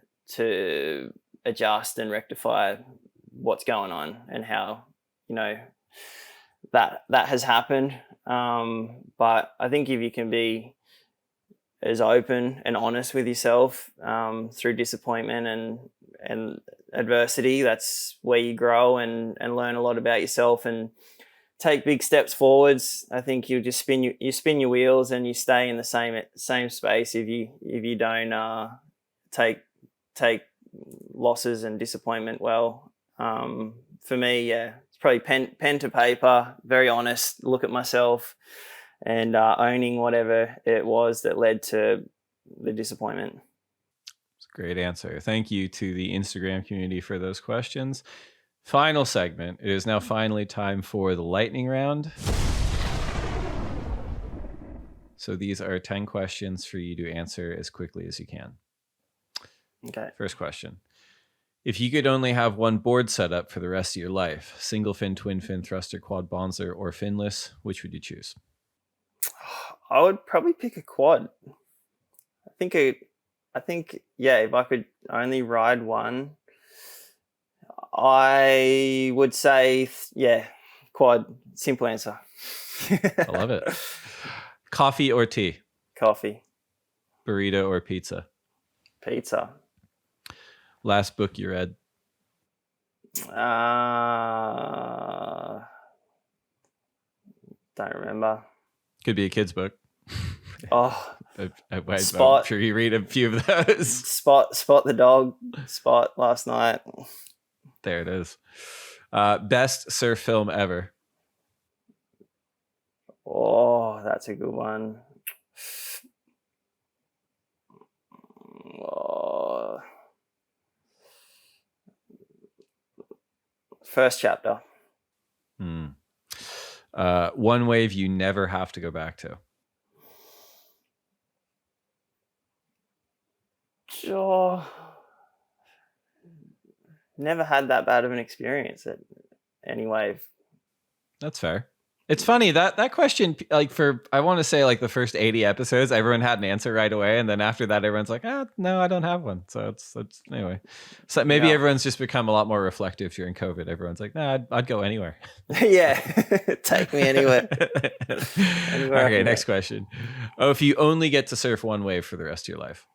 adjust and rectify what's going on and how, you know, that has happened. But I think if you can be as open and honest with yourself through disappointment and adversity, that's where you grow and learn a lot about yourself and take big steps forwards. I think you just spin your wheels and you stay in the same space if you don't take losses and disappointment well. For me, it's probably pen to paper, very honest, look at myself, and owning whatever it was that led to the disappointment. It's a great answer. Thank you to the Instagram community for those questions. Final segment. It is now finally time for the lightning round. So these are 10 questions for you to answer as quickly as you can. Okay. First question. If you could only have one board setup for the rest of your life, single fin, twin fin, thruster, quad, bonzer, or finless, which would you choose? I would probably pick a quad. I think if I could only ride one, I would say, quad. Simple answer. I love it. Coffee or tea? Coffee. Burrito or pizza? Pizza. Last book you read? Don't remember. Could be a kid's book. Oh, I'm sure you read a few of those. Spot the dog. Spot last night. There it is. Best surf film ever? Oh, that's a good one. Oh. First chapter. One wave you never have to go back to? never had that bad of an experience at any wave. That's fair. It's funny that question, like I want to say like the first 80 episodes, everyone had an answer right away. And then after that, everyone's like, no, I don't have one. So it's anyway. So maybe everyone's just become a lot more reflective during COVID. Everyone's like, no, I'd go anywhere. Yeah. Take me anywhere. Okay, next question. Oh, if you only get to surf one wave for the rest of your life.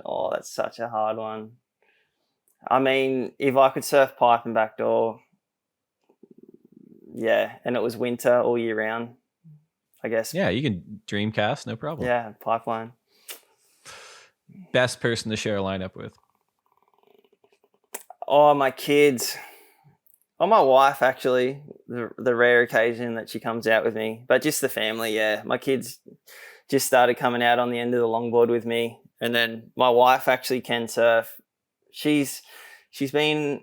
Oh, that's such a hard one. I mean, if I could surf pipe and backdoor, yeah, and it was winter all year round, I guess. Yeah, you can dreamcast, no problem. Yeah, pipeline. Best person to share a lineup with? Oh, my kids. Oh, my wife, actually. The rare occasion that she comes out with me. But just the family, yeah. My kids just started coming out on the end of the longboard with me. And then my wife actually can surf. She's been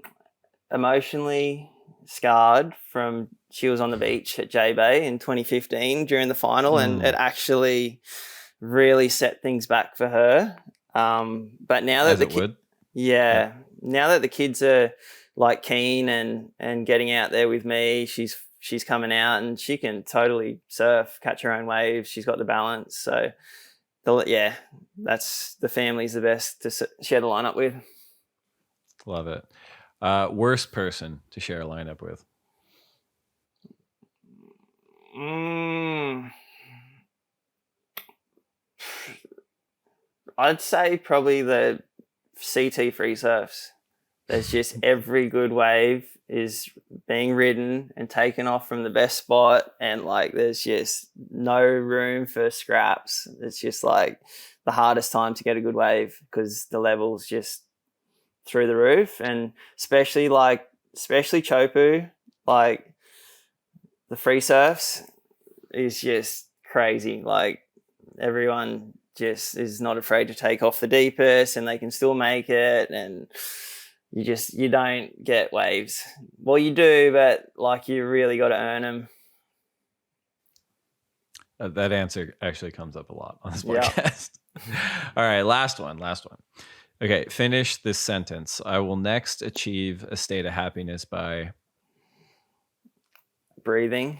emotionally scarred from she was on the beach at J Bay in 2015 during the final, and it actually really set things back for her. But now that now that the kids are like keen and getting out there with me, she's coming out and she can totally surf, catch her own waves. She's got the balance. So that's the family's the best to share the lineup with. Love it. Worst person to share a lineup with? I'd say probably the CT free surfs. There's just every good wave is being ridden and taken off from the best spot, and like there's just no room for scraps. It's just like the hardest time to get a good wave because the level's just through the roof, and especially Chopu, like the free surfs is just crazy. Like everyone just is not afraid to take off the deepest and they can still make it, and you don't get waves. Well, you do, but like you really got to earn them. That answer actually comes up a lot on this podcast. All right, last one. Okay, finish this sentence. I will next achieve a state of happiness by breathing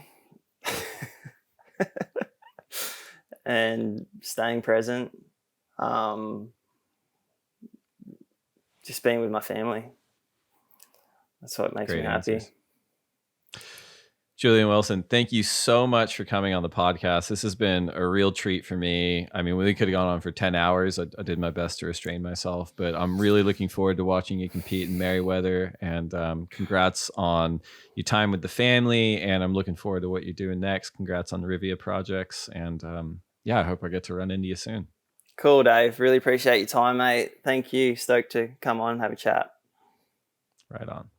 and staying present. Just being with my family. That's what makes me happy. Answers. Julian Wilson, thank you so much for coming on the podcast. This has been a real treat for me. I mean, we could have gone on for 10 hours. I did my best to restrain myself, but I'm really looking forward to watching you compete in Merriweather, and congrats on your time with the family, and I'm looking forward to what you're doing next. Congrats on the Rivvia Projects, and I hope I get to run into you soon. Cool, Dave. Really appreciate your time, mate. Thank you. Stoked to come on and have a chat. Right on.